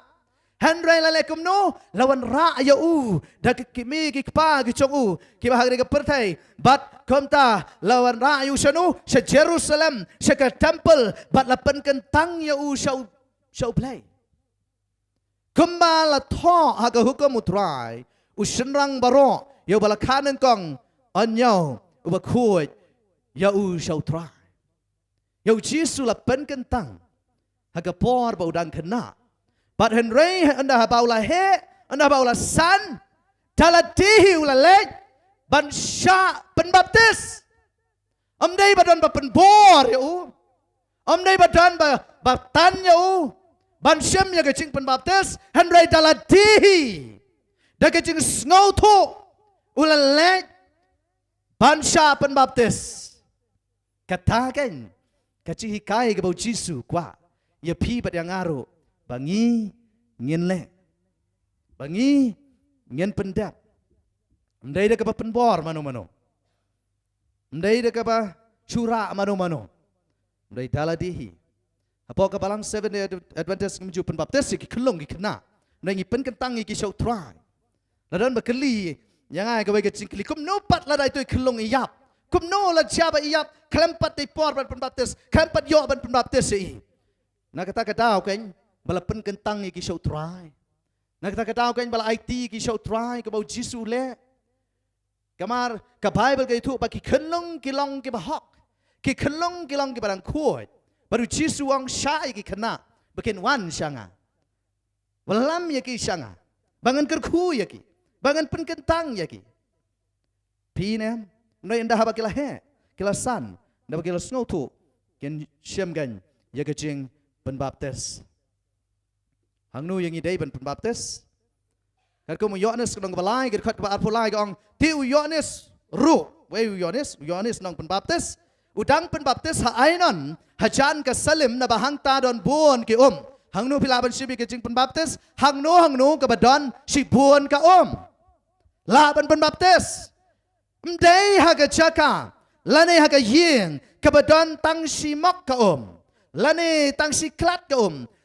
Handrai lalekum no lawan ra ya u dak kimi ki pa ki chong u ki ba hagre ka pertai bat komta lawan ra yu shanu se Jerusalem se ka temple bat lapan kentang ya u shau play kembala tho haga hukum utrai u shenrang baro ya bala kanen kong anyau u ba khuit ya u shau trai ya u jisu lapan kentang hagapor ba udang kena. But Henry anda baula he, anda baula san, talatihi ulalek, ban sya penbaptis. Amdai badan ba penbor ya u. Amdai badan ba tan ya u. Ban syam ya kecing penbaptis, Henry talatihi. Da kecing ngau tu ulalek, ban sya penbaptis. Katakan, kecing hikai ke bau Jisu kuat. Ya pi bat yang ngaruh. Bangi ngin le. Bangi ngin pendap. Mendai dah kapa penbor mano-mano. Mendai dah kapa cura mano-mano. Mendai dala dihi. Apa ka balang 7 Adventist menuju penbaptis ki kelong ki kena. Mendai ngi pen kentang ki show try. Ladan bakeli yang ai ka bagi cingkli kum no pat la dai tu kelong iyap. Kum no la siapa iyap kelempat di por ban penbaptis. Kelempat yo ban penbaptis i. Nak kata kau kan bala pen kentang ki show try. Nak kata kau kan bala IT ki show try ke bau Jisu le. Kamar ke Bible ke itu bagi kelong kilong ke bahak. Ki kelong kilong ke barang kuat. Baru Jisu ang syai ki kena. Bikin wan syanga. Walam ya ki syanga. Bangan kerku ya ki. Bangan pen kentang ya ki. Pinem. Noi indah haba kila he. Kila san. Nda bagi lasngau tu. Ken syam gan. Ya kecing penbaptis. Hang nu yang idai penbaptis. Kan ko mo Yohanes nang balai gid khat ba arpulai gong ti Yohanes ru. Wei Yohanes nang penbaptis. Udang penbaptis ha ainon hajan ka salim na bahang ta don buon ki Hang nu pilaban sibi ke jing penbaptis. Hang nu ka badon si buon ka Laban penbaptis. Mdei ha ka chaka. Lane ha ka yin ka badon tang si mok ka Lane tang si klat ka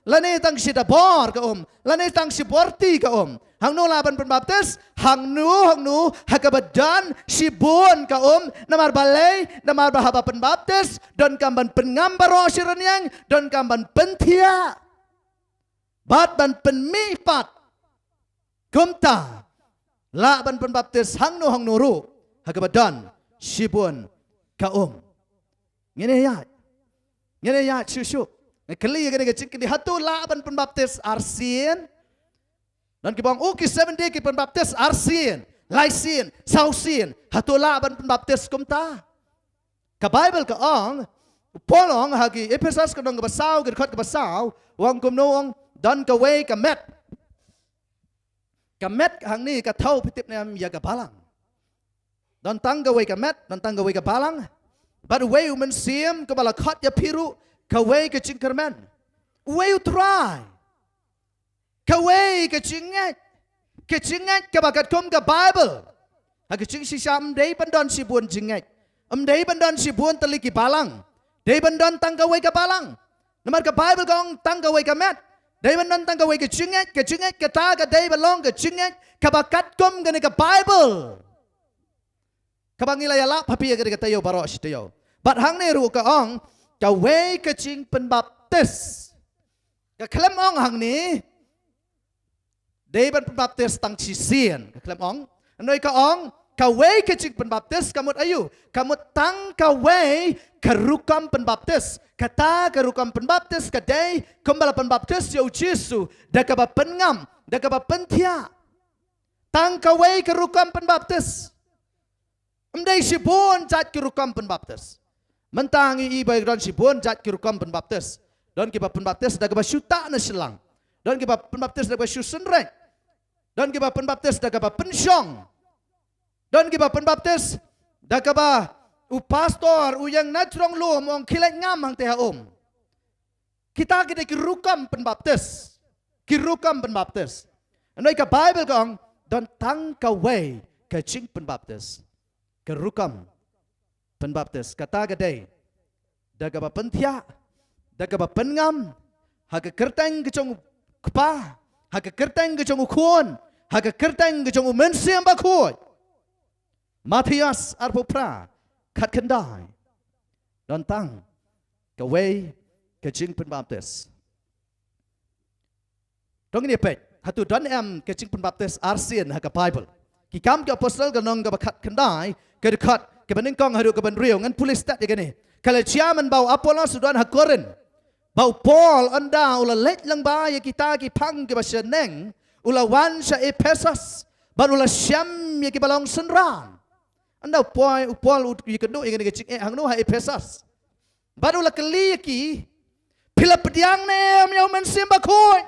Lane tang si dabor ka Lane tang si borti ka Hang nu laban penbaptis, hang nu hakabadan si buon ka namar balay namar bahaba penbaptis don kamban pengambaro si renyang don kamban pentia bat ban penmipat kumta laban penbaptis hang nu ru hakabadan si buon ka ngene ya syusyu kali gane gacing di hatu laban penbaptis arsin. Dan kibang uki 7 day ki penbaptis arsin, laisin, sausin, hatula ban penbaptis kumta. Ka Bible ka polong hagi Efesus ka dong basaw gid khat ka basaw, wang kumnoong dan ka way ka met. Ka met hang ni ka thau pitip nam ya ka balang. Dan tang ka way ka met, dan tang ka way ka balang. But way umen sim ka bala khat ya piru, ka way ka cingkerman. Way you try. Kawai kecingat kebakat kum ke Bible. Agak si sam day bandon si buon cingat. Day bandon si buon teliki balang. Day bandon tang kawai ke balang. Namar ke Bible kong tang kawai ke met. Day bandon tang kawai kecingat kata ke day balong kecingat kebakat kum ke Bible. Kabangila yala papi ke tayo baro si tayo. Bat hang ne ru ka kawai kecing penbaptis. Ka klem hang ni Day ban penbaptis tang cisian. Kaklem Anoy ka kaway kecik penbaptis kamut ayu. Kamut tang kaway karukam penbaptis. Kata karukam penbaptis kadai kembala penbaptis yau Jisu. Dakaba pengam. Dakaba pentia. Tang kaway karukam penbaptis. Amday si buon jat karukam penbaptis. Mentangi ibay don si buon jat karukam penbaptis. Don kiba penbaptis dakaba syuta na silang. Don kiba penbaptis dakaba syusenrek. Don kiba penbaptis dakaba pensyong. Don kiba penbaptis dakaba pastor uyang najrong lu mong kilek ngamang teha Kita kirukam penbaptis. Kirukam penbaptis. Anoy ka Bible kong don tang kaway kecing penbaptis. Kirukam penbaptis. Kata gadai dakaba pentia. Dakaba pengam. Haga kerteng kecong kepa. Haga kerteng kecong ukun. Haga kerteng kecong mensiam bakut. Matias arpopra kat kendai. Don tang kaway kecing penbaptis. Dong ini pek. Hatu don kecing penbaptis arsin haga Bible. Kikam ke apostol ganong ke kat kendai. Ke dekat ke beningkong hadu ke benriu ngan pulis tak dia gini. Kalau ciaman bau Apolos sudan hakorin. bau Paul anda ula let lang ba ya kita ki pang ki baseneng ula wan sa Ephesus ban ula syam ya ki balong senran anda Paul ya kedu ya ke cik hang no ha Ephesus ban ula keli ki pila pediang nem ya men sim bakoi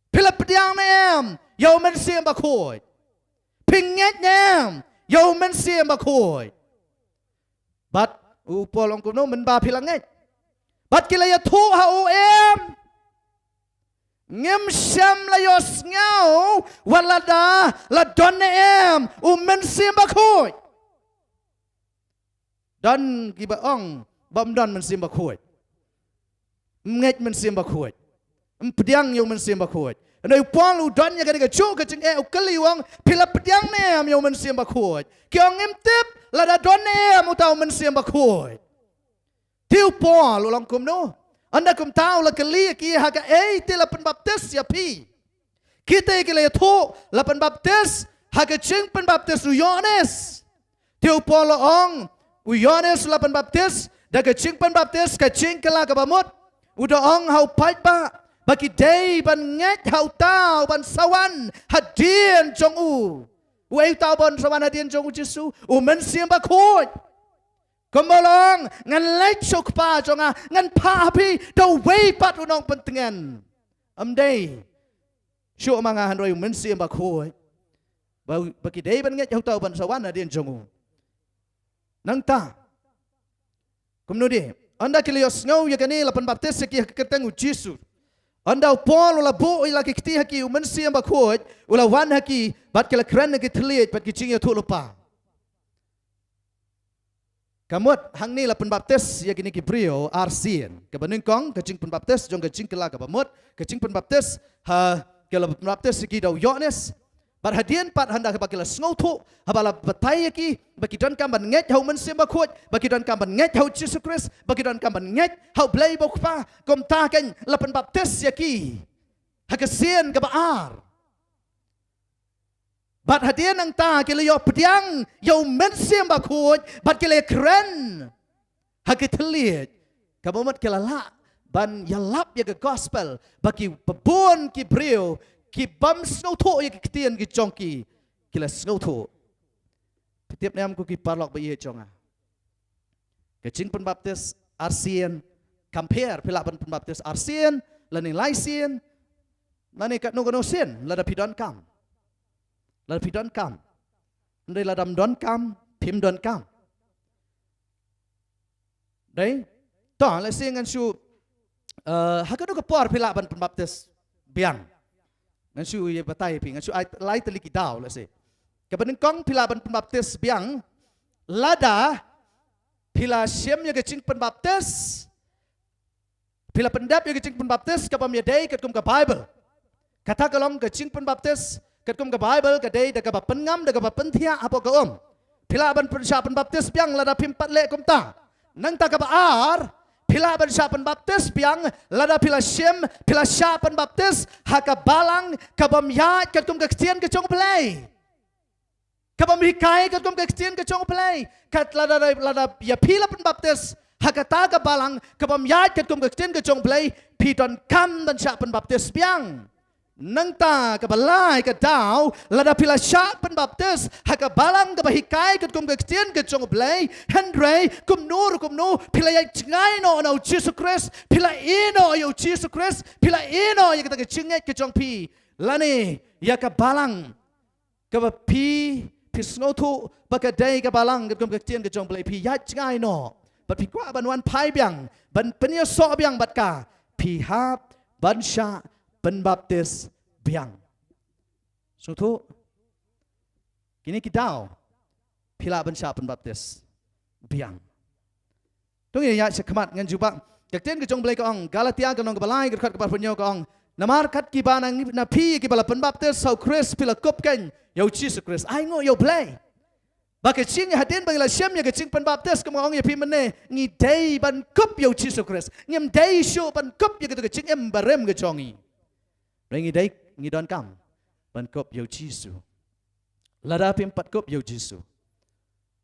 pila pediang nem ya men sim bakoi pinget nem ya men sim bakoi bat Paul ong kuno men ba pila ngai Bat kila ya thu ha em ngem syam la yos ngau walada la don em men sim bakoi dan kiba ong bam don men sim bakoi nget men sim bakoi pediang yo men sim bakoi Nei Paul u don ya ga chu ka ching e u kali wang pila pediang nem yo men sim bakoi ki ong em tip la da don em u tau men sim bakoi Tiu Paul ulang kum no. Anda kum tahu la kali ki haga te lapan baptis ya pi. Kita ki le tho lapan baptis haga ching pen baptis u Yohanes. Tiu Paul ong u Yohanes lapan baptis daga ching pen baptis ka ching kala ka bamut. Uda ong hau pait ba bagi day ban nget hau tau ban sawan hadien jong u. Wei tau ban sawan hadien jong u Jesu u men siam ba khoi. Kemolong ngan lek sok pa jonga ngan pa pi do wei pat unong pentengan day syo manga hanroi men sim ba khoi bagi dei ban nget tau ban sawan adien jongu nang ta kumno di anda kilios ngau ya kani lapan baptis ki ketengu Jesu anda Paul ula bo ila ki kti haki men sim ba khoi ula wan haki bat kila kren ki thliet bat ki ching ya thu lupa Kamut hang ni lapan baptis ya kini kibrio arsien. Kebanung kong kecing pen baptis jong kecing kela kabamut kecing pen baptis ha kela pen baptis ki dau Yohanes. Bar hadian pat handa ka bakila sngotu habala batai ki baki don kam ban nget hau men sim bakut baki don kam ban nget hau Jesus Christ baki don kam ban nget hau blai bokpa kom ta kan lapan baptis ya ki hakasien ka baar. Bat hadian ang ta kila yo pediang yo mensim bakut bat kila keren hakitliet kamomat kila la ban yalap ya ke gospel baki pebon ki brio ki bam snowto ya ki ketian ki jongki kila snowto petiap nam ku ki parlok ba ye jonga kecing pen baptis arsien compare pila pen baptis arsien lani laisien lani kat no sen lada pidon kam Lalu pidon kam, dari ladam don kam, pim don kam. Dari, toh, lesi ngan su, hakadu kepor pila ban pembaptis biang, ngan su ye batai pi, ngan su lai teliki dau lesi. Kebenin kong pila ban pembaptis biang, lada pila siam ye kecing pembaptis, pila pendap ye kecing pembaptis, kapam ye day ketkum ke Bible. Kata kalong kecing pembaptis. Ketkum ke Bible ke day daga pengam daga pentia apa ke pila ban persyapan baptis biang lada pimpat le kum ta nang ta ka baar pila ban syapan baptis biang lada pila syem pila syapan baptis haka balang kabam yat ketkum ke kestian ke chong play kabam hikai ketkum ke kestian ke chong play kat lada ya pila ban baptis haka ta ka balang kabam yat ketkum ke kestian ke chong play pidon kam ban syapan baptis biang nang ta kabalai ka daw lada pila syak pen baptis haka balang ka bahikai kat kum kestian ke chong blai hendrei kum nur pila ya ngai no no Jesus Christ pila ino yo Jesus Christ pila ino ya kita ke chinget ke chong pi lani ya ka balang ka ba pi sngotu baka dai ka balang kat kum kestian ke chong blai pi ya ngai no bat pi kwa ban wan pai biang ban penia so biang bat ka pi hap ban sya penbaptis biang. Suatu kini kita pila bensya penbaptis biang. Tunggu ya sekemat ngan jubak. Jakten ke jong belai kaong Galatia ke nong kebalai ke kat kebar penyo kaong. Namar kat kibana na pi kibala penbaptis sau Chris pila kop kan yo Jesus Chris. Ai ngo yo belai. Baka cing hadin bangila syam ya ke cing penbaptis ke kaong ya pi mene ngi day ban kop yo Jesus Chris. Ngem day show ban kop ya ke cing em barem ke jongi. Rengi day ngi don kam ban kop yo Jesu. Lada pimpat kop yo Jesu.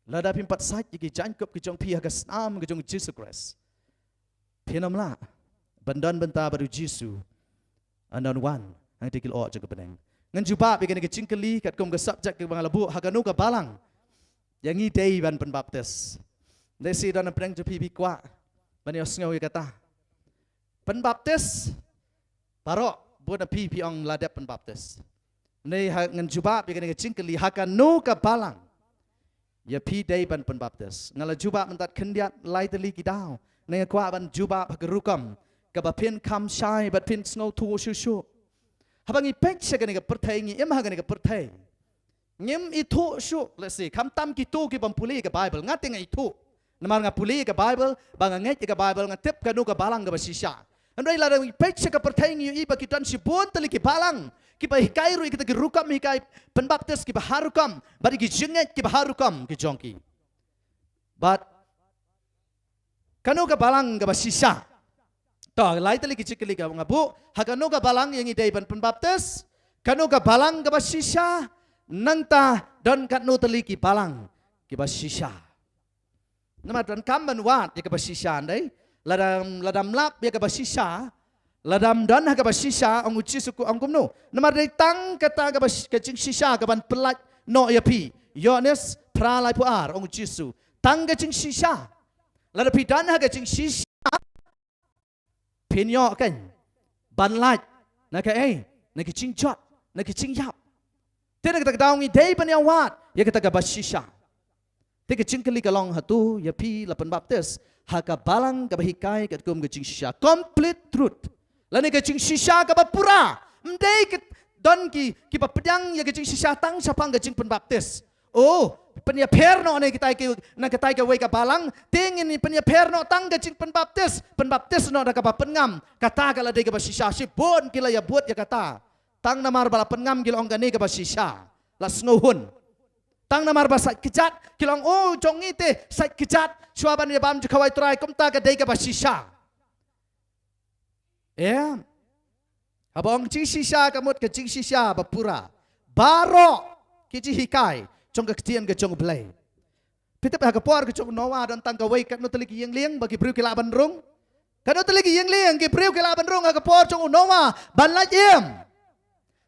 Lada pimpat sat ki jan kop ki jong pi hagas nam ki jong Jesus Christ. Pinam la. Bandan benta baru Jisu. Andan wan. Ang tikil o jaga beneng. Ngan juba bikin ke cingkeli kat kom ke subjek ke bangalabu haganu ke balang. Yang i day ban penbaptis. Desi dan beneng jepi bikwa. Bani osngau kata. Penbaptis parok buat pi ong ladap penbaptis. Nei ngan juba bikin ke cingkeli haganu ke balang. Ya pi day ban penbaptis. Ngala juba mentat kendiat lai teli kidau. Nei kwa ban juba hagerukam. Kabapin kam syai bat pin snow tu shu. Habang ipek siya ganega pertay ngi em ha ganega pertay. Ngem itu shu let's see kam tam kitu ki pampuli ke Bible ngate nga itu. Namar nga puli ke Bible bang nget ke Bible nga tip kanu ke balang ke basisya. Andai la ipek siya ka pertay ngi iba kitan si bon tali ki balang. Ki ba hikai ru kita ki rukam hikai penbaptis ki baharukam bari ki jenget ki baharukam ki jongki. But kanu ke balang ke basisya. Toh, lain tali kicik-kicik ka mga bu, hagano ka balang yung iday ban penbaptis, kanu ka balang ka basisya, nangta don kanu tali ki balang ki basisya. Namat dan kamban wat ya ka basisya anday, ladam lap ya ka basisya, ladam don ha ka basisya ang uci suku ang kumno. Namat day tang kata ka kacing sisya ka ban pelat no ya pi, Yohanes pralai puar ang uci su, tang kacing sisya, ladapi dan ha kacing sisya. Penyok kan, banlat, nak nak cingjot, nak cingjap. Tidak kita tahu ni day penyawat, ya kita kabasisya. Tidak cingkeli kalong hatu, ya pi lapan baptis, haka balang kabahikai kat kum kecingsisya, complete truth. Lain kecingsisya kabapura, mendai don ki pedang ya kecingsisya tang sapang kecing penbaptis. Oh, penya perno ne kita ke wei ka balang tingin ni penya perno tang kecing penbaptis no da ka pengam kata kala de ka basisya si bon kila ya buat ya kata tang namar bala pengam kila ong gani ka basisya las ngohun tang namar ba sat kejat kila ong oh jongi te sat kejat suaban ya bam kawai trai kumta ka de ka basisya abang cing sisya kamut ka cing sisya bapura baro kici hikai trong ketian ke trong belai. Kita pihak kapor ke trong Noah dan tang kawai kat no teliki yang liang bagi priu kila bandrung. Kat no teliki yang liang ke priu kila bandrung hak kapor trong Noah ban la jem.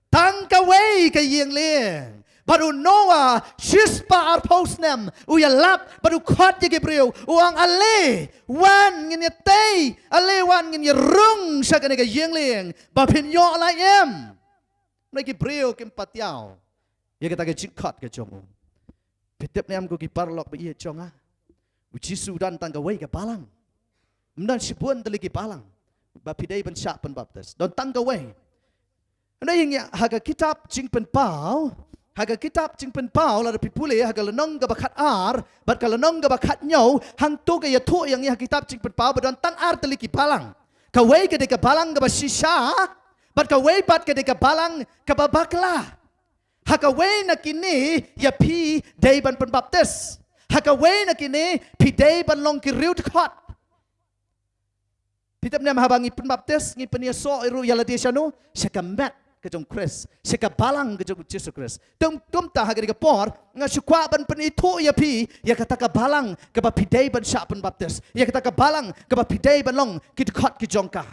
Tang kawai ke yang liang. Baru Noah shispa ar posnem uya lap baru kot je ke priu uang ale wan ngin tei ale wan ngin rung sakane ke yang liang bapin yo la jem. Mereka priu ke patiau. Ya kita ke cikot ke trong. Petep ni amku ki parlok be iya chonga. Uci sudan tangga wei ke balang. Mendan sibuan teli ki balang. Ba pidai ban syak penbaptis. Don tangga wei. Andai yang haga kitab jing penpau, haga kitab jing penpau la pipule haga lenong ga bakat ar, bat ka lenong ga bakat nyau, hang tu ga ya tu yang ya kitab jing penpau badon tang ar teli ki balang. Ka wei ke de ka balang ga basisya, bat ka wei bat ke de ka balang ka babakla. Hakaway na kini ya pi day ban penbaptis. Hakaway na kini pi day ban long kiriu dekot. Pitap niya mahabangi penbaptis ngi penia so iru yala dia syanu sekamet ke jong Kris, sekabalang ke jong Yesus Kris. Tum ta hagari ke por nga syukwa ban penitu ya pi ya kata ka balang ke ba pi day ban syak penbaptis. Ya kata ka balang ke ba pi day ban long ki dekot ki jongka.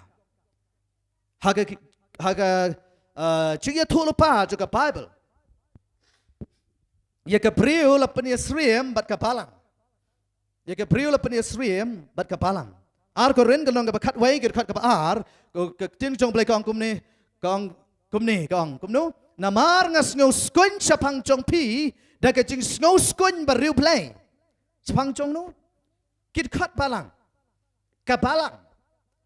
Haga ciya tu lupa juga Bible. Ya kepriu la penia sriem bat kapalang. Ya kepriu la penia sriem bat kapalang. Ar ko ren kalong ka kat wei ke kat ka ar ko tin jong play kong kumni kong kumno namar ngas ngau skun sapang jong pi da ka jing ngau skun ba riu play. Sapang jong no kit kat balang. Kapalang.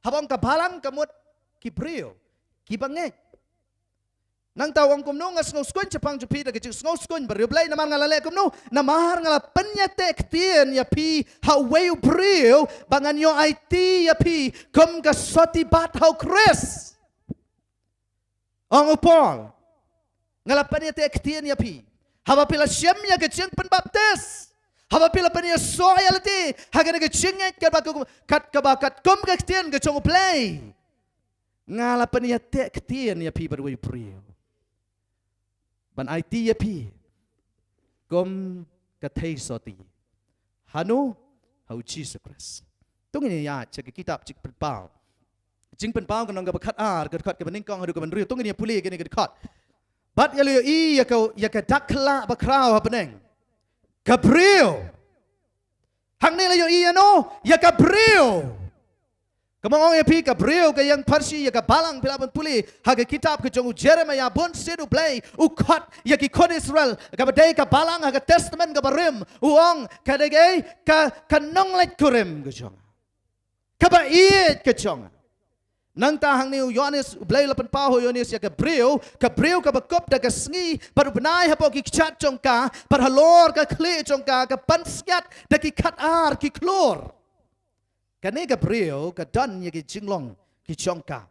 Habang kapalang kamut kipriu kibangek. Nang tawang kumno ngas ngos kun chapang chupi da keching ngos kun bariublay naman ngalale kumno namahar ngala penyate ktien ya pi haway brio bangan yo IT ya pi kum ka soti bat how Kris ang upol ngala penyate ktien ya pi hawa pila syem ya keching penbaptis hawa pila penya soyalty hagana keching kat kabakat kum ka ktien ka chong play ngala penyate ktien ya pi barway brio ban IT ya pi kom kathei soti hanu hau Jesus Christ Tung ini ya cek kitab cek penpau. Jing penpau kan nggak berkat berkat kebening kong hadu kebening tung ini pulih kini berkat. Bat ya liu ya kau dakla bakrau hapeneng. Gabriel. Hang ni liu iya no ya Gabriel. Kamang ong Gabriel ke yang Parsi ya balang pilapan pulih haga kitab ke jongu Jeremiah bon sedu play ukot ya ki kod Israel ka badai ka balang haga testament ka barim uong ka degay ka nonglet kurim ke jong ka ba iet ke jong nang tahang ni Yohanes play lapan paho Yohanes ya Gabriel ka bakop da ka sngi baru benai hapo ki chat jong ka par halor ka kle jong ka pansyat da ki kat ar ki klor Kani Gabriel ka dan ya ki jinglong ki chongka.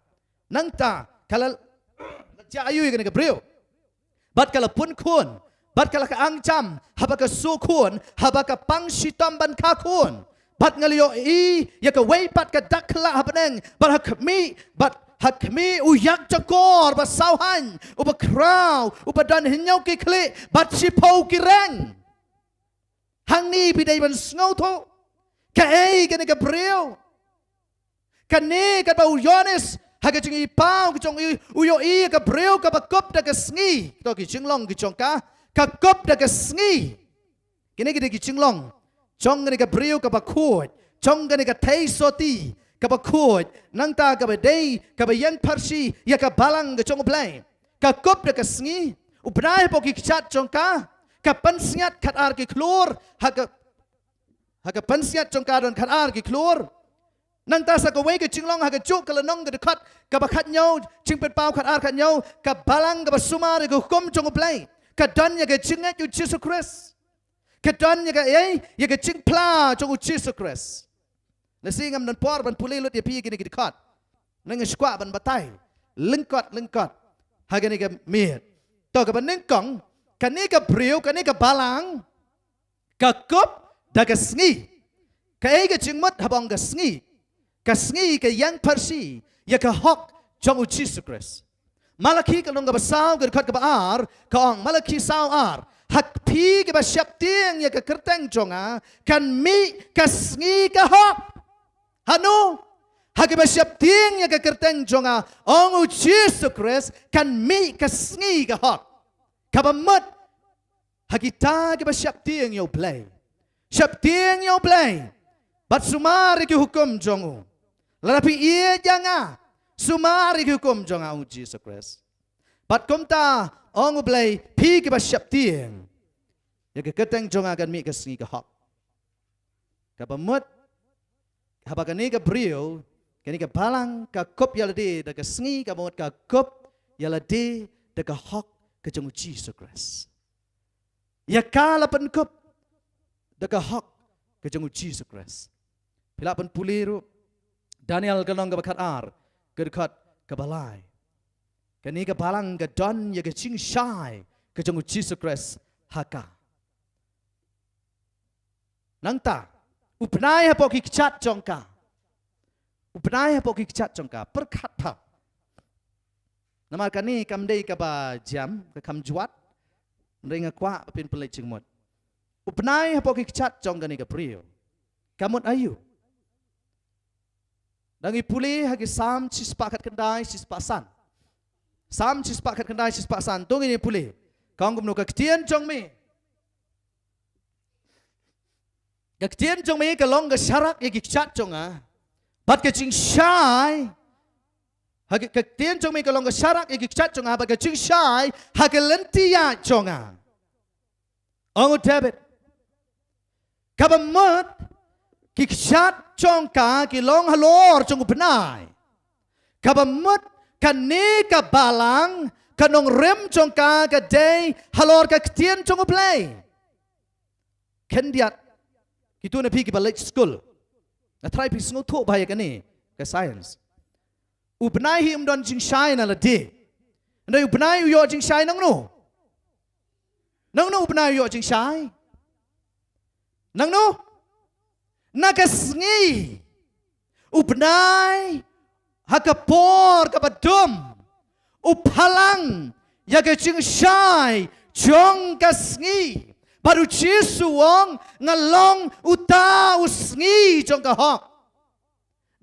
Nang ta kala jayu ya Gabriel. Bat kala pun kun, bat kala ka angcam, haba ka su kun, haba ka pang sitam ban ka kun. Bat ngalio ya ka wei pat ka dakla habeneng, bat hakmi uyak cakor ba sauhan, uba kraw, uba dan hinyau ki kli, bat sipau ki reng. Hang ni bidai ban sngow to. Kay kani Gabriel kani ka ba Yohanes haga jing ipau ki jong uyo Gabriel ka bakop da ka sngi to ki jinglong ki jongka ka kop da ka sngi kini ki jinglong jong ni Gabriel ka bakut jong ni ka thai soti ka bakut nang ta ka ba dei ka ba yang Parsi ya ka balang ka jong blai ka kop da ka sngi upnai po ki chat jongka ka pansngat khat ar ki klor haga pansiat jong kadon khat ki klor nang ta sa ka wei ke jinglong haga juk kala nong ke dekat ka bakat nyau jing pet pau khat khat nyau ka balang ka basuma ke hukum jong plai ka dan ya ke jingat yu Jesus Christ ka dan ya ke ya ke jing pla jong Jesus Christ na singam nan por ban pulih lut ya pi ke dekat nang skwa ban batai lengkot haga ni ke miet to ka ban nengkong ka ni ka briu ka ni ka balang ka kop da ka sngi ka ega jingmut habang ka sngi ka yang Parsi ya ka hok jong Jesus Christ Malaki ka nong ka basaw ka kat ka baar ka ong Malaki saw ar hak pi ka ba siap tiang ya ka kerteng jonga kan mi ka sngi ka hok hanu hak ba siap tiang ya ka kerteng jonga ong Jesus Christ kan mi ka sngi ka hok ka ba mut hakita ka ba siap tiang yo play Siap tiang yang play, bat sumari ki hukum jongu, larapi iya janga, sumari ki hukum jonga Jesus Christ. Bat komta ongu play pi ki bat siap tiang, ya ke keteng jonga kan mi kesni ke hak. Kapamut, habakani ke brio, kani ke balang ke kop yalade, dah ke sengi kapamut ke kop yalade, dah ke hak ke jongu Jesus Christ. Ya kala pen kop. Daka hak ke jongu Jesus Christ. Pilapan puliru Daniel kanong ka bakat ar ke dekat ke balai. Kani ke balang ke don ya ke ching shai ke jongu Jesus Christ haka. Nangta upnai hapo ki chat jongka. Upnai hapo ki chat jongka perkat pa. Nama kani kamdei ka ba jam ke kam juat ringa kwa pin pelai chingmot. Upnai hapo ki chat jong gani ka prio. Kamut ayu. Dangi puli hagi sam cispakat kendai cispasan. Sam cispakat kendai cispasan. Tung ini puli. Kang gumno ka ktian jong mi. Ka ktian jong mi ka long ka syarak ya ki chat jong ah. Bat ka ching shai. Hagi ka ktian jong mi ka long ka syarak ya ki chat jong ah. Bat ka ching shai hagi lentia jong ah. Ongu David. Kabamut kiksyat jongka kilong halor jong benai. Kabamut kani kabalang kanong rem jongka kadai halor ka ktian jong play. Kendiat kitu na pi balik school. Na try pi sngo to bahaya kani ka science. Ubenai hi don jing shai na la de. Ndai ubenai yo jing shai nang no. Nang no ubenai yo jing shai. Nang no nakasngi upnai hakapor kapadum upalang yakaching shai chong kasngi baru chisuong ngalong uta usngi chong kahok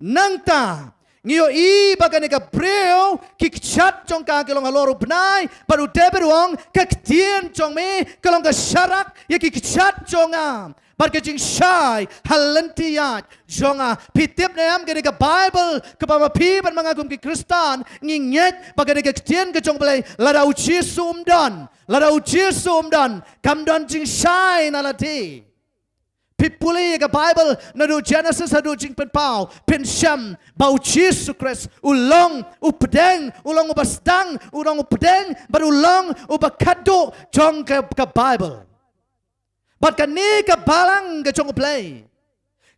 nang ta ngio i bagan ka breu ki chat chong ka kelong halor upnai baru deberuang ka tien chong me kelong ka syarak ya ki chat chong am bar ka jing shai halentiat jonga pitip neam ka Bible ka pa pi ban mangagum ki Kristan nginget bagan ka tien ka chong play lada uchi sumdan kamdan jing shai nalati Pipuli ka Bible na do Genesis hadu jing pen pau pen syam bau Jesus Christ ulong updeng ulong ubastang ulong updeng barulong ubakado jong ka Bible bat kani ka balang ka jong play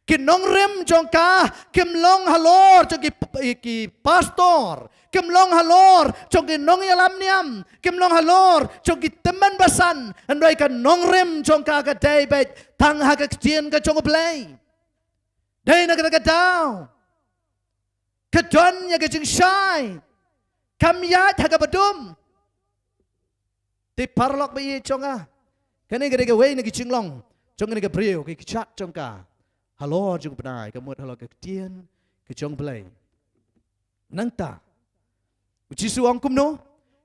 kinong rem jong ka kimlong halor jong ki pastor kimlong halor jong ki nong yalam niam kimlong halor jong ki teman basan andai ka nong rem jong ka David tang haka kecien ka jong play dai na ka daw kadon ya ka jing shai kamyat haka badum ti parlok ba ye jonga kani ka wei na ki jinglong jong ni ka brio ki chat jong ka halor jong benai ka mut halor ka kecien ka jong play nang ta uci suang kumno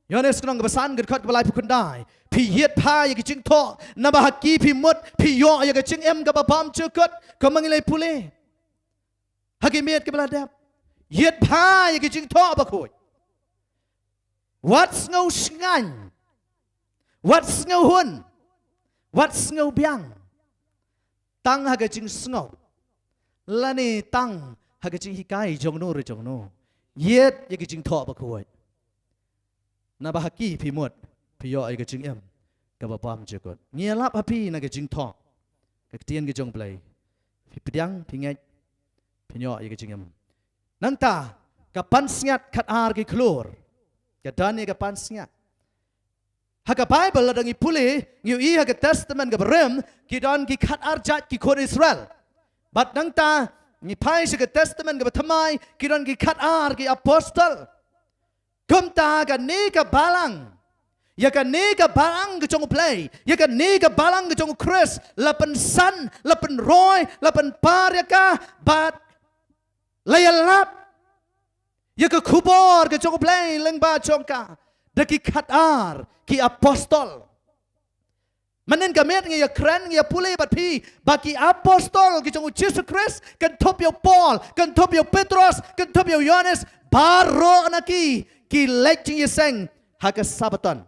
Yohanes kenong kebesan gerkat balai pukun dai pi hiet pa ya kicing to na bahaki pi mut pi yo ya kicing em ka babam cekut ka mangilai pule hakimiat ke beladap hiet pa ya kicing to bakoi what's ngau sngan what's ngau hun what's ngau biang tang ha kicing sngo lani tang ha kicing hikai jong no hiet ya kicing to bakoi na bahaki pi mut pi yo ai ka jing em ka ba pam jekot ngialap api na ka jing thok ka tien ka jong play pi pediang pi ngai pi yo ai ka jing em nang ta ka pan sngat khat ar ki klor ka dan ka pan sngat ha ka Bible la dangi puli ngiu i ha ka testament ka berem ki dan ki khat ar jat ki kon Israel bat nang ta ni pai se ka testament ka thamai ki dan ki khat ar ki apostle Kumta ka ni ka balang. Ya ka ni ka balang ka jong play. Ya ka ni ka balang ka jong Chris. Lapan san, lapan roy, lapan par ya ka. Bat layalap. Ya ka kubor ka jong play. Leng ba jong ka. Daki khatar ki apostol. Manen gamet ngi ya kran ngi ya pulay bat pi. Baki apostol ki jong Jesus Christ. Kan top yo Paul. Kan top yo Petros. Kan top yo Yohanes. Baro anaki. Ki lecing yeseng haka sabaton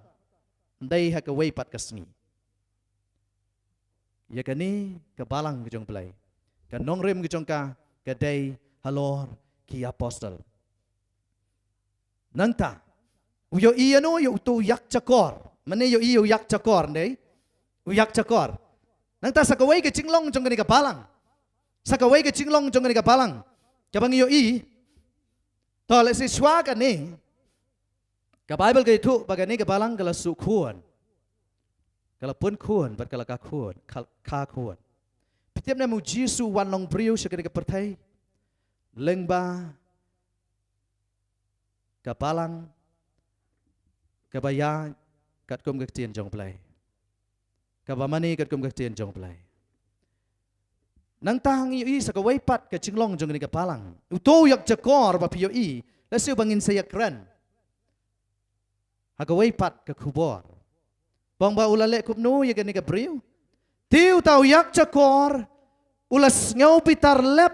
dai haka weipat kasni ya kani ke balang ke jong play ke nongrem ke jong ka dai halor ki apostol nanta uyo iano yo tu yak cakor mane yo iyo yak cakor dai uyak cakor nanta sakawai ke cinglong jong kani ke balang sakawai ke cinglong jong kani ke balang kabang yo i to le si swa ka ni ka Bible ke itu bagani ke balang kala su kuan kala pun kuan bat kala ka kuan ka kuan pitiam na mu Jisu wan long brio sekali ke pertai lengba ka balang ka baya kat kum ke tien jong play ka bamani kat kum ke tien jong play nang tang i sa ka weipat ka cinglong jong ni ka balang uto yak jakor ba pio i lasiu bangin sayak ran Hagaway pat ka kubor. Bang ba ulale kubno ya gani ka brio. Tiu tau yak cakor ulas ngaw bitar lep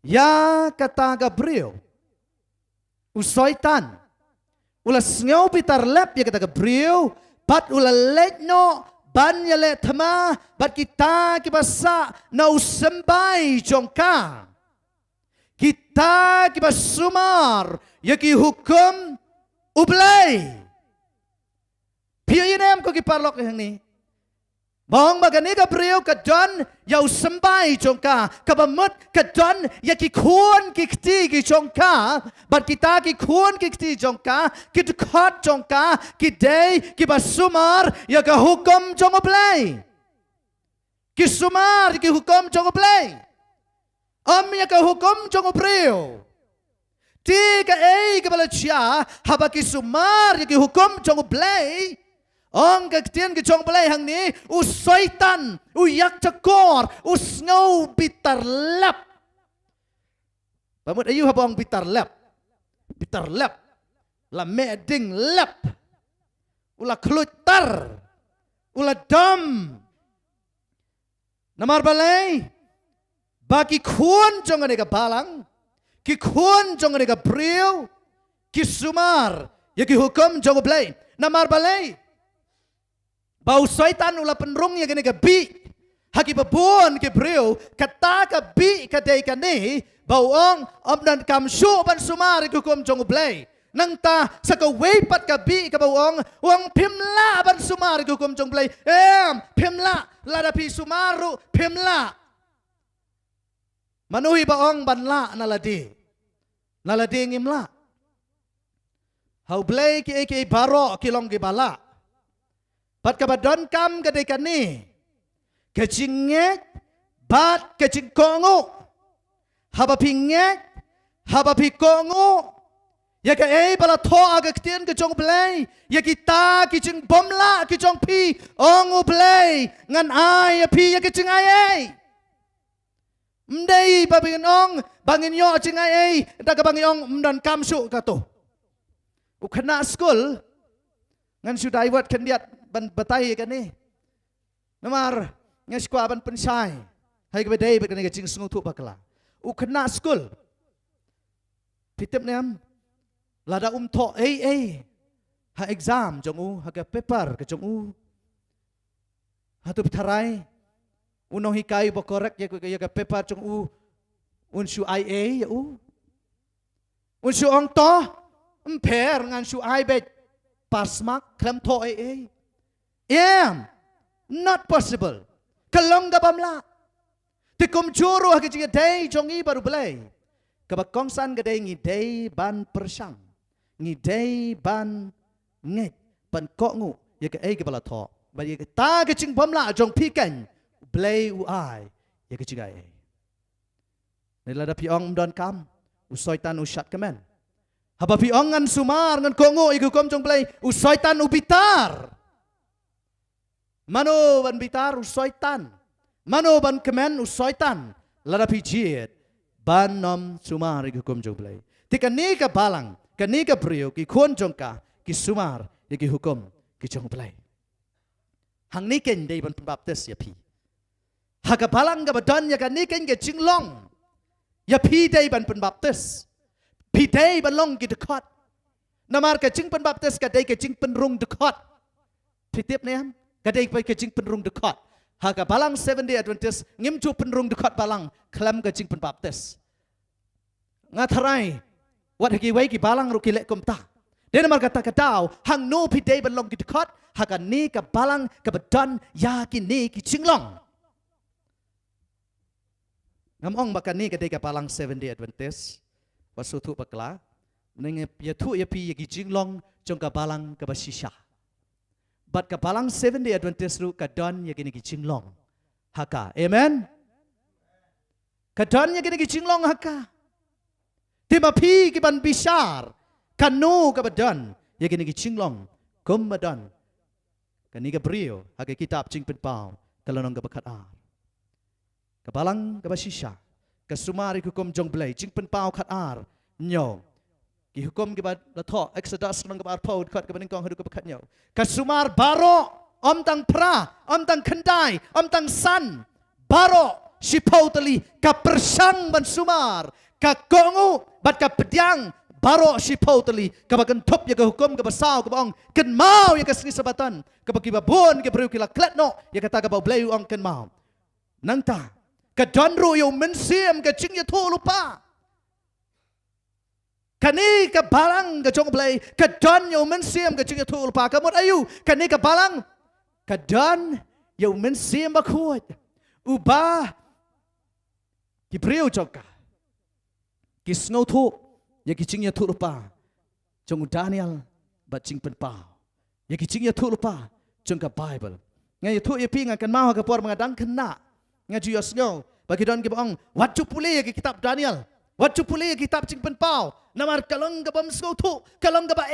ya kata ka brio. Usoitan ulas ngaw bitar lep ya kata ka brio pat ulale no ban ya le thama bat kita kibasa na usambay jongka. Kita kibasumar ya ki hukum Ublay. Pio inem ko kiparlok yang ni. Bang bagani ka brio ka don yau sembay jongka kabamut ka don ya ki kuan ki kti ki jongka bat kita ki kuan ki kti jongka ki dekat jongka ki day ki basumar ya ka hukum jong ublay. Ki sumar ki hukum jong ublay. Ya ka hukum jong brio. Tiga kepala cia habaki sumar yaki hukum jong play ong kektian ke jong play hang ni usoitan uyak cakor usngau bitar lap Pamut ayu habang bitar lap la meding lap ula klutar ula dam namar balai bagi kuan jong ka balang ki kuan jong ka brio ki sumar ya ki hukum jong balai namar balai bau syaitan ula penrung ya ka bi haki babon ki brio kata ka bi ka dei ka ni bau ong dan kam shu ban sumar ki hukum jong balai nang ta sa ka weipat ka bi ka bawang wang pimla ban sumar ki hukum jong balai pimla lada pi sumaru pimla manuhi baong banla naladi ngimla hau balai ki eke baro ki long ki bala pat ka badon kam ka de kani ka jingek bat ka jingkongo haba pingek haba pi kongo ya ka bala tho aga ktien ka jong balai ya kita ki jing bomla ki jong pi ongu balai ngan ai pi ya ki jing ai mdei babingin ong bangin yo jing ai daga bangin ong mdan kamsu ka to ukana school ngan sudai wat kendiat ban batai ka ni namar ngai skwa ban pensai hai ka bedai ba ka jing sungu tu bakla ukana school pitep nem lada tho ha exam jong u ha ka paper ka jong u ha tu pitharai unong hikai bo korek ya ka paper jong u unshu ia ya u unshu ong to per ngan shu ai bet pass mark klam tho not possible kalong ga bamla tikum juru ha ka jinga dei jong i baru belai ka ba kongsan ga dei ngi dei ban persang ngi dei ban nget ban ko ngu ya ka ka bala tho ba ya ka ta ka ching bamla jong pi kan blai u ai ya ka chigai ni la da pi ong don kam u soitan u shat kamen haba pi ong ngan sumar ngan ko ngu iku kom jong blai u soitan u bitar mano ban bitar u soitan mano ban kamen u soitan la da pi jiet ban nom sumar iku kom jong blai tika ni ka balang kani ka brio ki khon jongka ki sumar ya ki hukum ki jong play hang ni ken dei ban baptis ya pi ha ka balang ka badan ya kani ken ke jinglong ya pi dei ban baptis pi dei ban long ki dekot namar ka jing ban baptis ka dei ka jing pen rung dekot pi tip ne ka dei ka jing pen rung dekot ha ka balang 7 day adventist ngim chu pen rung dekot balang klam ka jing pen baptis ngatharai wat haki wai ki balang ru ki le kom ta den mar kata katau hang no pi dei ban long ki khot hakan ni ka balang ka badan ya ki ni ki chinglong ngam ong bakan ni ka dei ka balang 7 day adventist wasu thu bakla neng ya thu ya pi ki chinglong jong ka balang ka basisha bat ka balang 7 day adventist ru ka don ya ki ni ki chinglong haka amen ka don ya ki ni ki chinglong haka Tima pi ki ban bishar kanu ka badan ya kini ki chinglong kum badan kani ka brio hake kitab ching pen pau kalonong ka bakat ar ka balang ka basisha ka sumari hukum jong blai ching pen pau khat ar nyo ki hukum ki ba la tho exodus nong ka bar pau khat ka baning kong hadu ka bakat nyo ka sumar baro om tang pra om tang khandai om tang san baro sipautali ka persang ban sumar ka kongu bat ka pediang baro sipautali ka bagan top ya ka hukum ka basau ka bang ken mau ya ka sni sabatan ka bagi babon ka beriu kila kletno ya kata ka bau bleu ong ken mau nangta ka donru yo mensiam ka ching ya tho lupa kani ka balang ka jong blai ka don yo mensiam ka ching ya tho lupa ka mot ayu kani ka balang ka don yo mensiam ba khuat uba ki beriu joka ki snow thu ya ki ching ya thu lupa jong Daniel bat ching pen pau ya ki ching ya thu lupa jong ka Bible ngai thu ya pi ngan kan mau ka por mengadang kena ngai ju yosnyo bagi don ki bang wat chu pule ya ki kitab Daniel wat chu pule ya kitab ching pen pau namar kalong ka bam snow thu kalong ka ba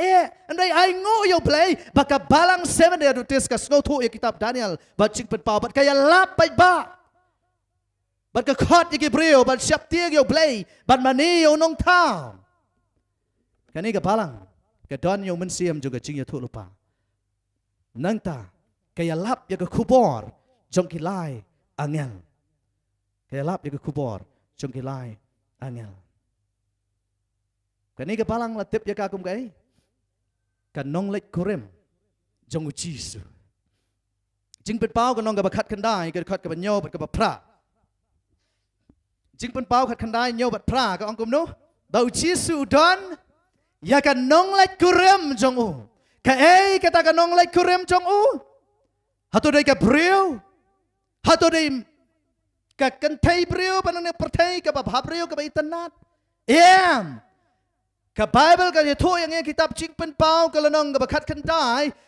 andai ai ngo yo play baka balang 7 day adventist ka snow thu ya kitab Daniel bat ching pen pau bat kaya lap bai ba บัดก็คอดยี่เปรียวบัดชับเตี้ยอยู่เปลยบัดมันนี่อยู่น้องเท้ากันนี้กับพลังกับดอนอยู่มันเสียมjugaจริงอยู่ทุลุปานั่งตาแกยลับยังกับคูบอร์จงกิไลอังเงลแกยลับยังกับคูบอร์จงกิไลอังเงลกันนี้กับพลังละติบยังกับกุมไกกันน้องเล็กคุเรมจงอุจิสุจึงเป็นเป้ากันน้องกับขัดกันได้กันขัดกับโยบัดกับพระจึงเป็นเป้าขัดกันได้โยบัดพระก็องกุมนู้บ่าวจิสุดอนอยากกันน้องเล็กคุเรมจงอูกะkataกันน้องเล็กคุเรมจงอูหาตัวใดกับเปรียวหาตัวใดกับกันไทยเปรียวปนังเนี่ยประเทศกับแบบหาเปรียวกับอินเทอร์เน็ตกับไบเบิลกับจะทั่วอย่างเงี้ยคิดตับจึงเป็นเป้ากับละน้องกับขัดกันได้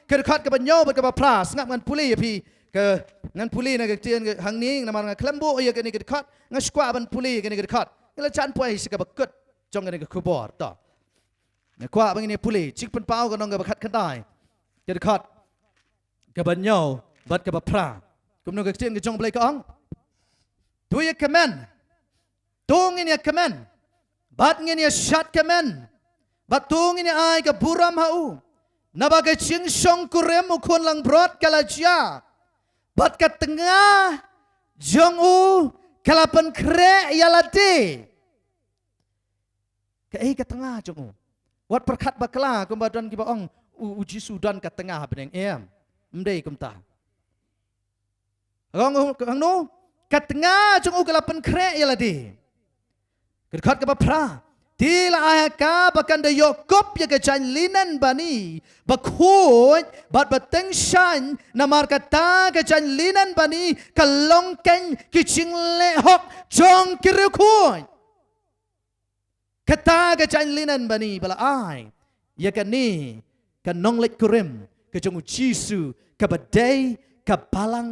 กับขัดกับโยบัดกับพระสงับงานพุลีพี่กับงานพุลีนะกับเจียนกับหังนี้นะมันงานเคลมโบอยกันนี่กับขัดงานสควาบันพุลีกันนี่กับขัดนี่ละจันป่วยสิกับกึศจงกันนี่กับคูบอร์ต่อเนี่ยกว่าบางอย่างพุลีจึงเป็นเป้ากับน้องกับขัดกันได้กับขัดกับโยบัดกับพระกุมน้องกับเจียนกับจงเปลยกับองตัวยักษ์แมนตัวงี้เนี่ยแมนบัดงี้เนี่ยชัดแมนบัดตัวงี้เนี่ยไอ้กับบุรามฮาอูนับกับจิงชงกุเรมอุคนลังบรอดกะลาจาบัดกับตงาจงอูกะลาเป็นเครยาลาดีกับตงาจงอูวัดประคัดบักลากุมบัดดันกิบองอุจิสุดันกับตงาเป็นอย่างไม่ได้กุมตาองนู้กับตงาจงอูกะลาเป็นเครยาลาดีกับขัดกับพระที่ละอายกาบักันได้ยกบยากจันลินันบานีบักหูดบัดบัดเต็งชันนามารกตากจันลินันบานีกัลลงกันกิจิงเละหกจงกิรุคุยกตากจันลินันบานีบลาอายยากันนี่กันน้องเล็กกุเรมกจงอุจิสุกับบัดเดย์กับบาลัง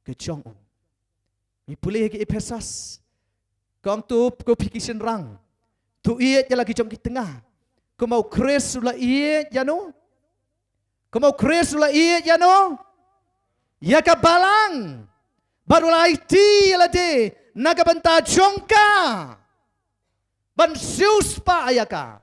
กจงมีปุเลกเอเพซัสกองtup ko pikisin rang tu iet ya lagi jom ki tengah ko mau kres ula iet ya no ko mau kres ula iet ya no ya ka balang baru lai ti la de naga banta jongka ban sius pa ya ka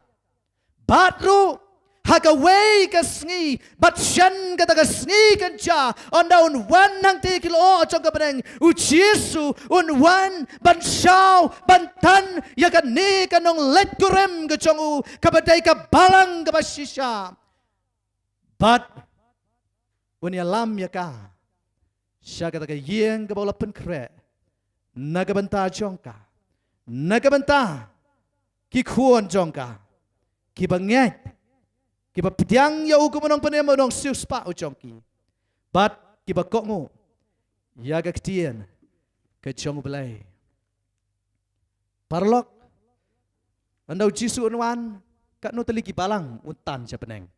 batru haga way ka sngi bat shan ka ta ka sngi kan cha on down one hang ti kilo chong ka beneng u Jesu un one ban shao ban tan ya ka ni ka nong let kurem ka chong u ka badai ka balang ka basisha bat un ya lam ya ka sha ka ta ka yeng ka bola pen kre naga banta chong ka naga banta ki khuon chong ka ki banget kiba pitiang ya uku menong penem menong sius pa ucongki bat kiba kokmu ya ga ketien ke chong belai parlok andau jisu unwan kat no teli ki balang untan cha peneng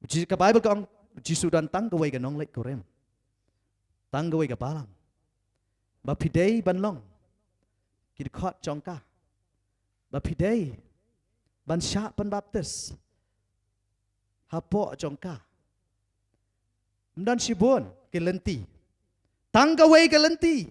ji ka bible ka jisu dan tang ka wei ka nong lek korem tang ka wei ka balang ba pidei ban long ki khot chongka ba pidei ban sha pan baptis hapo jongka mdan sibon ke lenti tangga wei ke lenti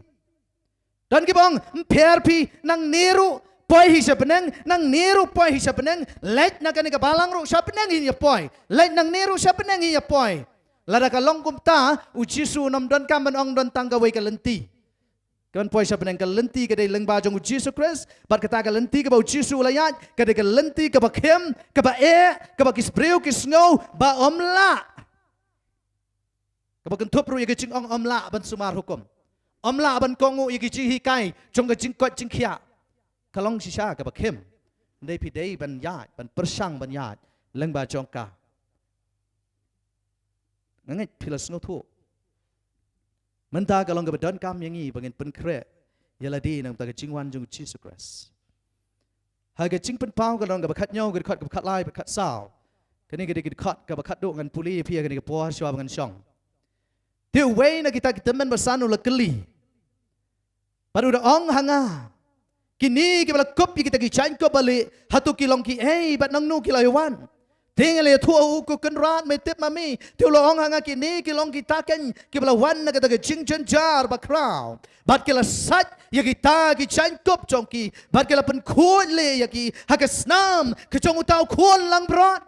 dan kibong mperpi nang niru poi hi sabeneng nang niru poi hi sabeneng let na kan ka balang ru sabeneng hi poi let nang niru sabeneng hi poi lada ka long kumta ujisu nam dan kam ong dan tangga wei ke lenti kan poi sabeneng ke lenti ke dei leng ba jong ujisu Christ bat kata ke lenti ke ba ujisu layat ke dei ke lenti ke ba kem ke ba ke ba kisbreu kisngau ba omla ke ba kentup ru ye ke jing ong omla ban sumar hukum omla ban kongu ye ke jing hikai jong ke jing kot jing khia kalong sisa ke ba kem dei pi dei ban yat ban persang ban yat leng ba jong ka ngai pilas no thu mentah kalau nggak berdan kam yang ini bagian penkre ialah di nang tak jingwan jung Jesus Christ. Harga jing penpau kalau nggak berkat nyau berkat berkat lai berkat sao. Kini kita berkat ke berkat duk dengan puli pia kini ke puas jawab dengan syong. Dia way nak kita men bersanu la keli. Baru dah ong hanga. Kini kita bela kopi kita kicain kop balik hatu kilong ki bat nang nu kilaiwan. Tinggal ya tua uku kenrat metip mami. Tiu loong hanga kini kilong kita ken kibla wan na kata ke cing jar bakrau. Bat kila sat ya kita ki cangkup jongki. Bat kila pen kuat le ya ki hagasnam ke jong utau kuat lang berat.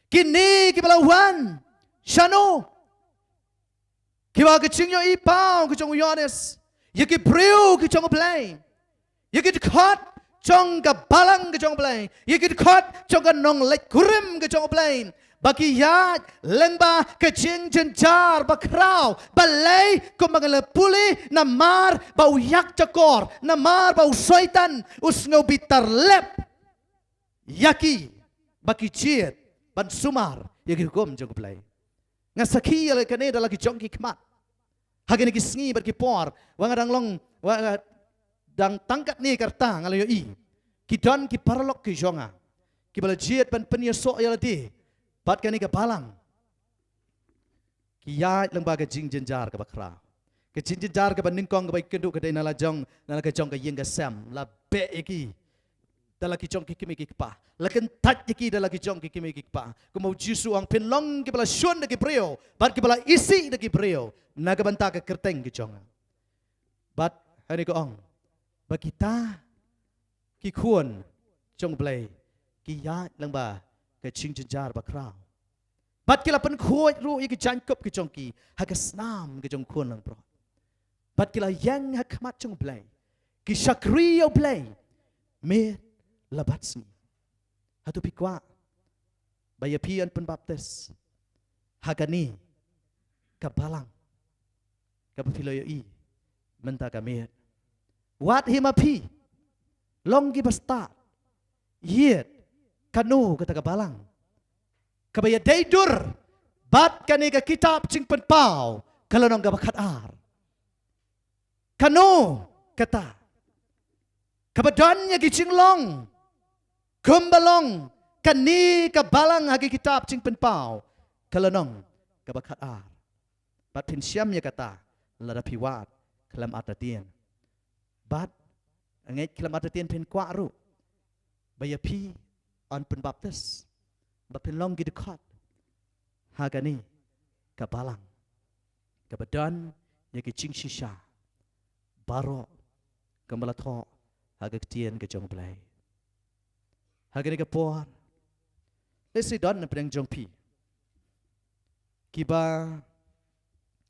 Kini kibla wan shano. Kiba ke cing yo ipau ke jong Yohanes. Ya ki priu ke jong play. Ya ki dekat Chong ka balang ke chong plain. Yikit kot chong ka nong lek kurim ke chong plain. Bagi yat lengba ke jing jenjar bakrau. Balai ko mangala puli namar bau yak cakor. Namar bau syaitan usngau bitar lep. Yaki bagi jit ban sumar. Yikit kom chong plain. Ngasaki ala kaneda lagi chong ki kmat. Hagini ki sngi bar ki por. Wangadang long dang tangkat ni karta ngalayo i kidon ki paralok ki jonga ki bala jiet ban penia so ya di bat kani ka balang ki ya lembaga jing jenjar ka bakra ke jing jenjar ka baning kong ka bai kedu ka dai nala jong ka yeng ka sam la be iki dala ki jong ki kimi ki pa la ken tat ki dala ki jong ki kimi ki pa ko mau jisu ang pen long ki bala shon ki breo bat ki bala isi ki breo naga banta ka kerteng ki jonga bat hani ko ong Bagita ki kuon jong blay ki ya lang ba ke ching jar bakrau. Bat kila pen kuoi ru ki jangkop ki jong ki hagasnam ki jong kuon lang bro. Bat kila yang hakmat jong blay ki shakri yo blay me labatsni. Hatu pikwa bayapian pen baptes hagani kabalang kapapiloyo i menta kamet. Wat himapi long gi basta yet kanu kata kabalang kabaya daydur bat kani ka kitab cing penpau kalau nong gabakat ar kanu kata kabadannya gi cing long kumbalong kani kabalang hagi kitab cing penpau kalau nong gabakat ar bat pinsyamnya kata ladapi wat kelam atatian Bat angai kelam atatian pen kwa ru bayapi on pen baptis bapen long gi dekat hagani kabalang kabadan ya ki cing shisha baro kambala tho hagak tien ke jong blai hagani ka por lesi don na pedang jong pi kiba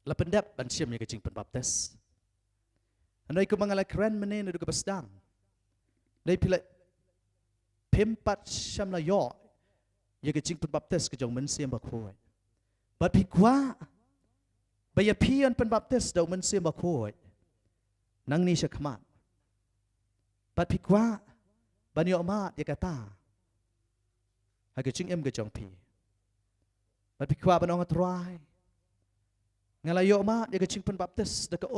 la pendap ban siam ya ki cing pen baptis Andai ko mga lakran manin na duga basdang. Dai pila pempat syam na yo. Ya ke cing pen baptis ke jong mensiam bakoi. Bat pikwa bayapian pen baptis daw mensiam bakoi. Nang ni siya kamat. Bat pikwa banyo mat ya kata. Hage cing em ke jong pi. Bat pikwa banong atrai. Ngalayo mat ya ke cing pen baptis da ka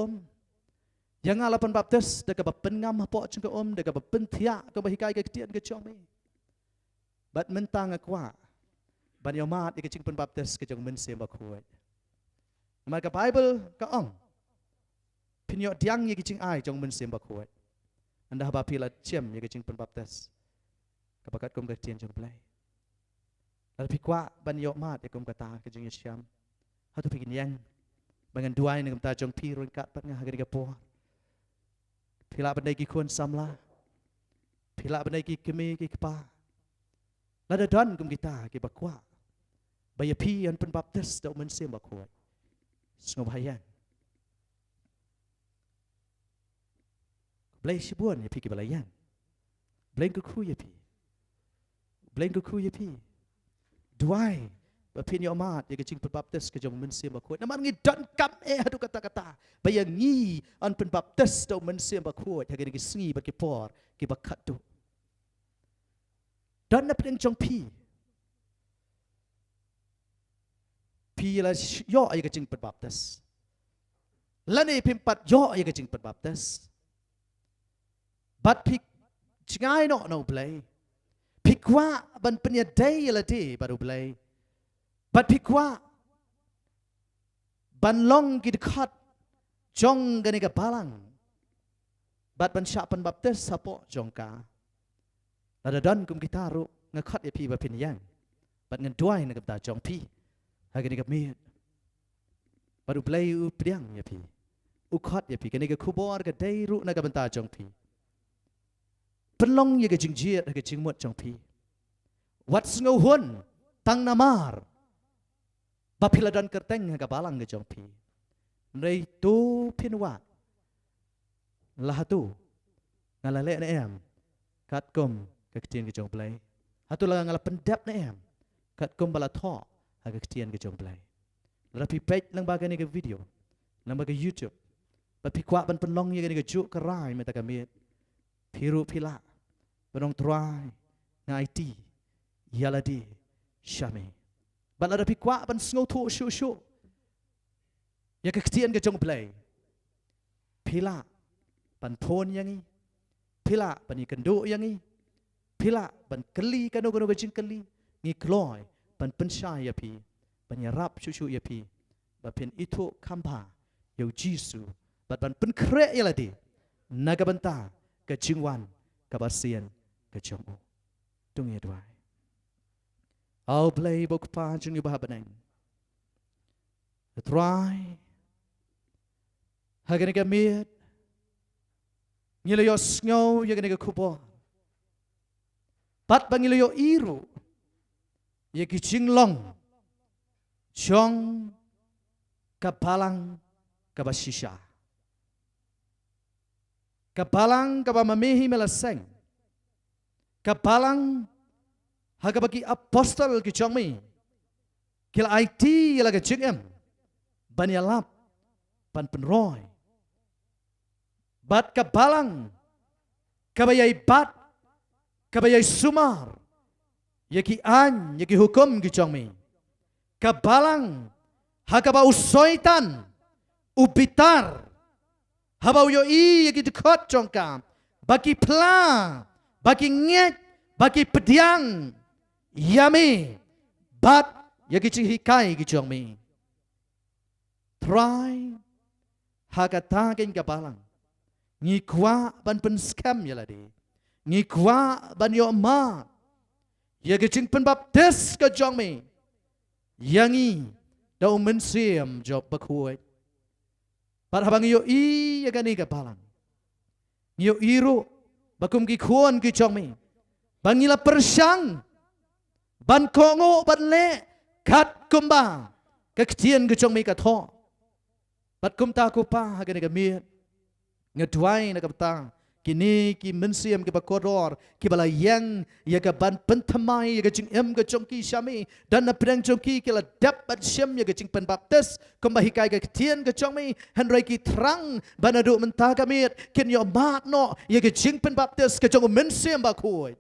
Yang alapan baptis dekat bapen ngam hapo cengke dekat bapen tiak ke bahikai ke ketian ke cong me. Bat mentang akwa. Ban yomat ke cing pen baptis ke jong mense bakuat. Maka Bible ka ong. Pinyo diang ye ke cing ai jong mense bakuat. Anda haba pila ciem ye ke cing pen baptis. Kapakat kom ke ketian jong play. Lalu pikwa ban yomat ye kom kata ke jong yesyam. Hatu pikin yang bangan duai dengan ta jong pi ronkat pat ngah hagari gapo. Pila bandai ki kun samla. Pila bandai ki kemi ki kepa. Lada dan kum kita ki bakwa. Bayapi an pen baptis da mense bakwa. Sngom hayan. Blai sibuan ya pi ki balayan. Blai ku ya pi. Blai ku ya pi. Duai bapin yo mat ya kecing pen baptis ke jong mense bakwa. Naman ngi dan kam adu kata-kata. Bayangi an pen baptis da mense bakwa. Hagani ki sngi baki por ki bakat tu. Dan na pedeng jong pi. Pi la yo ay kecing pen baptis. Lani pimpat yo ay kecing pen baptis. Bat pik jingai no play. Pikwa ban penya day la day baru play. Bat pikwa ban long ki dekat jong gani ka balang. Bat ban syapan baptis sapo jongka. Lada dan kum kita ru ngakhat ya pi ba pin yang bat ngan duai na gam ta jong pi hagani gam mi baru play u priang ya pi u khat ya pi kani ga khubor ga dai ru na gam ta jong pi penlong ya ga jing jiet ga jing mot jong pi wat ngau hun tang namar ba piladan kerteng ga balang ga jong pi nei tu pin wa lah tu ngalale na em kat kom ga ktien ga jong play hatu la ngala pendap na em kat kom bala tho ha ga ktien ga jong play rapi page lang bagai ni ke video lang bagai YouTube bapi kuat ban penlong ye ni ke juk kerai meta kami piru pila benong try ngai ti yaladi shame ban ada pi kuat ban sngo thu shu shu ya ke ktien ke jong play pila ban phone yang ni pila ban ni kendo yang ni pila ban keli kano kano ke jing keli ngi kloi ban pensyai ya pi ban ya rap shu ya pi ba pen itu kampa yo jisu bat ban pen kre ya lati naga banta ke jingwan ka basien ke jomu tung ye dwai au play bok pa jing ba banang try hagane ka miet ngilo yo snow ya gane ka kupo bat bangilo yo iru ye ki jinglong chong kapalang kabasisha kapalang kabamamehi melaseng kapalang hagabagi apostol ki chongmi kila IT yala ga jingem banyalap pan penroy bat kapalang kabayai bat kabayai sumar yaki an yaki hukum ki chongmi kapalang hakaba usoitan ubitar habau yo I yaki dekot jongkam bagi pla bagi nget bagi pediang yami bat yaki cihikai ki jongmi try hakata ken kapalang ngi kwa ban pen scam yaladi ngi kwa ban yo ma yaki cing pen baptis ke jongmi yangi dau mensiam job bakuai par habang yo I yagani ka palang yo iru bakum ki khuan ki chongmi bangila persang ban kongo ban le khat kumba ka ktien ki chongmi ka tho bat kum ta ku pa hagani ka mi ngadwai na ka ta kini ki mensiam ki bakodor ki bala yang ya ka ban pentamai ya ka jing em ka chongki shami dan na prang chongki ki la dap bat shem ya ka jing pen baptis kumbahi kai ka tien ka chongmi hanrai ki trang banadu menta ka mit kin yo mat no ya ka jing pen baptis ka chong mensiam ba khoi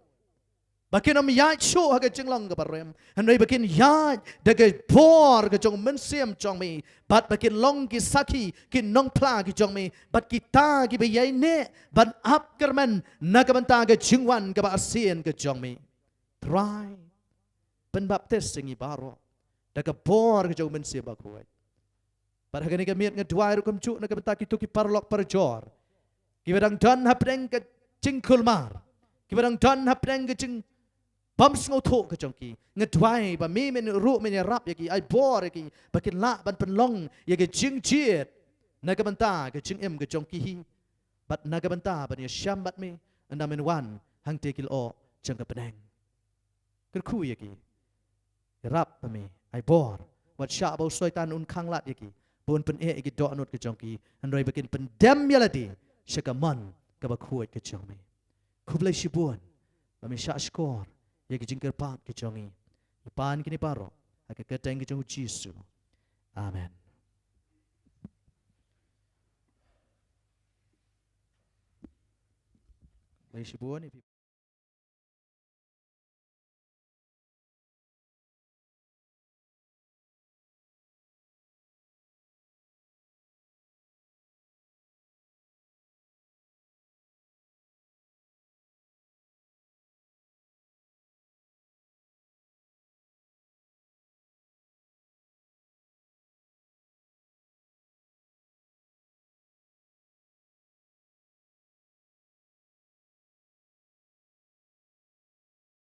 bakin am yai shu ha ka jing lang ka barem hanrai bakin yai da ka por ka chong mensiam chongmi bat bakin long ki saki ki nong pla ki chongmi bat kita ki be yai ne ban ap kerman nakabanta ke jingwan ke asien ke jongmi try pen baptis singi baro da ke bor ke jong mensia bakuai par hagani ke miet ngedwai ru kamcu nakabanta ki tu ki parlok parjor ki badang dan hapdeng ke jingkulmar ki badang dan hapdeng ke jing bam sngo tho ke jongki ngedwai ba mi men ru men rap yaki ai bor yaki bakin la ban penlong yaki jing jiet nakabanta ke jing em ke jongki hi bat naga banta ban ya syam bat me anda men wan hang tekil o jangka penang kerku yaki rap me ai bor wat sha bau soitan un khang lat yaki bon pen e yaki do anut ke jongki androi bakin pen dem yaladi shakaman ka ba khuat ke jongme khublai shibun ba me sha skor yaki jingker pat ke jongi pan kini paro aka keteng ke jong jisu amen May sibuan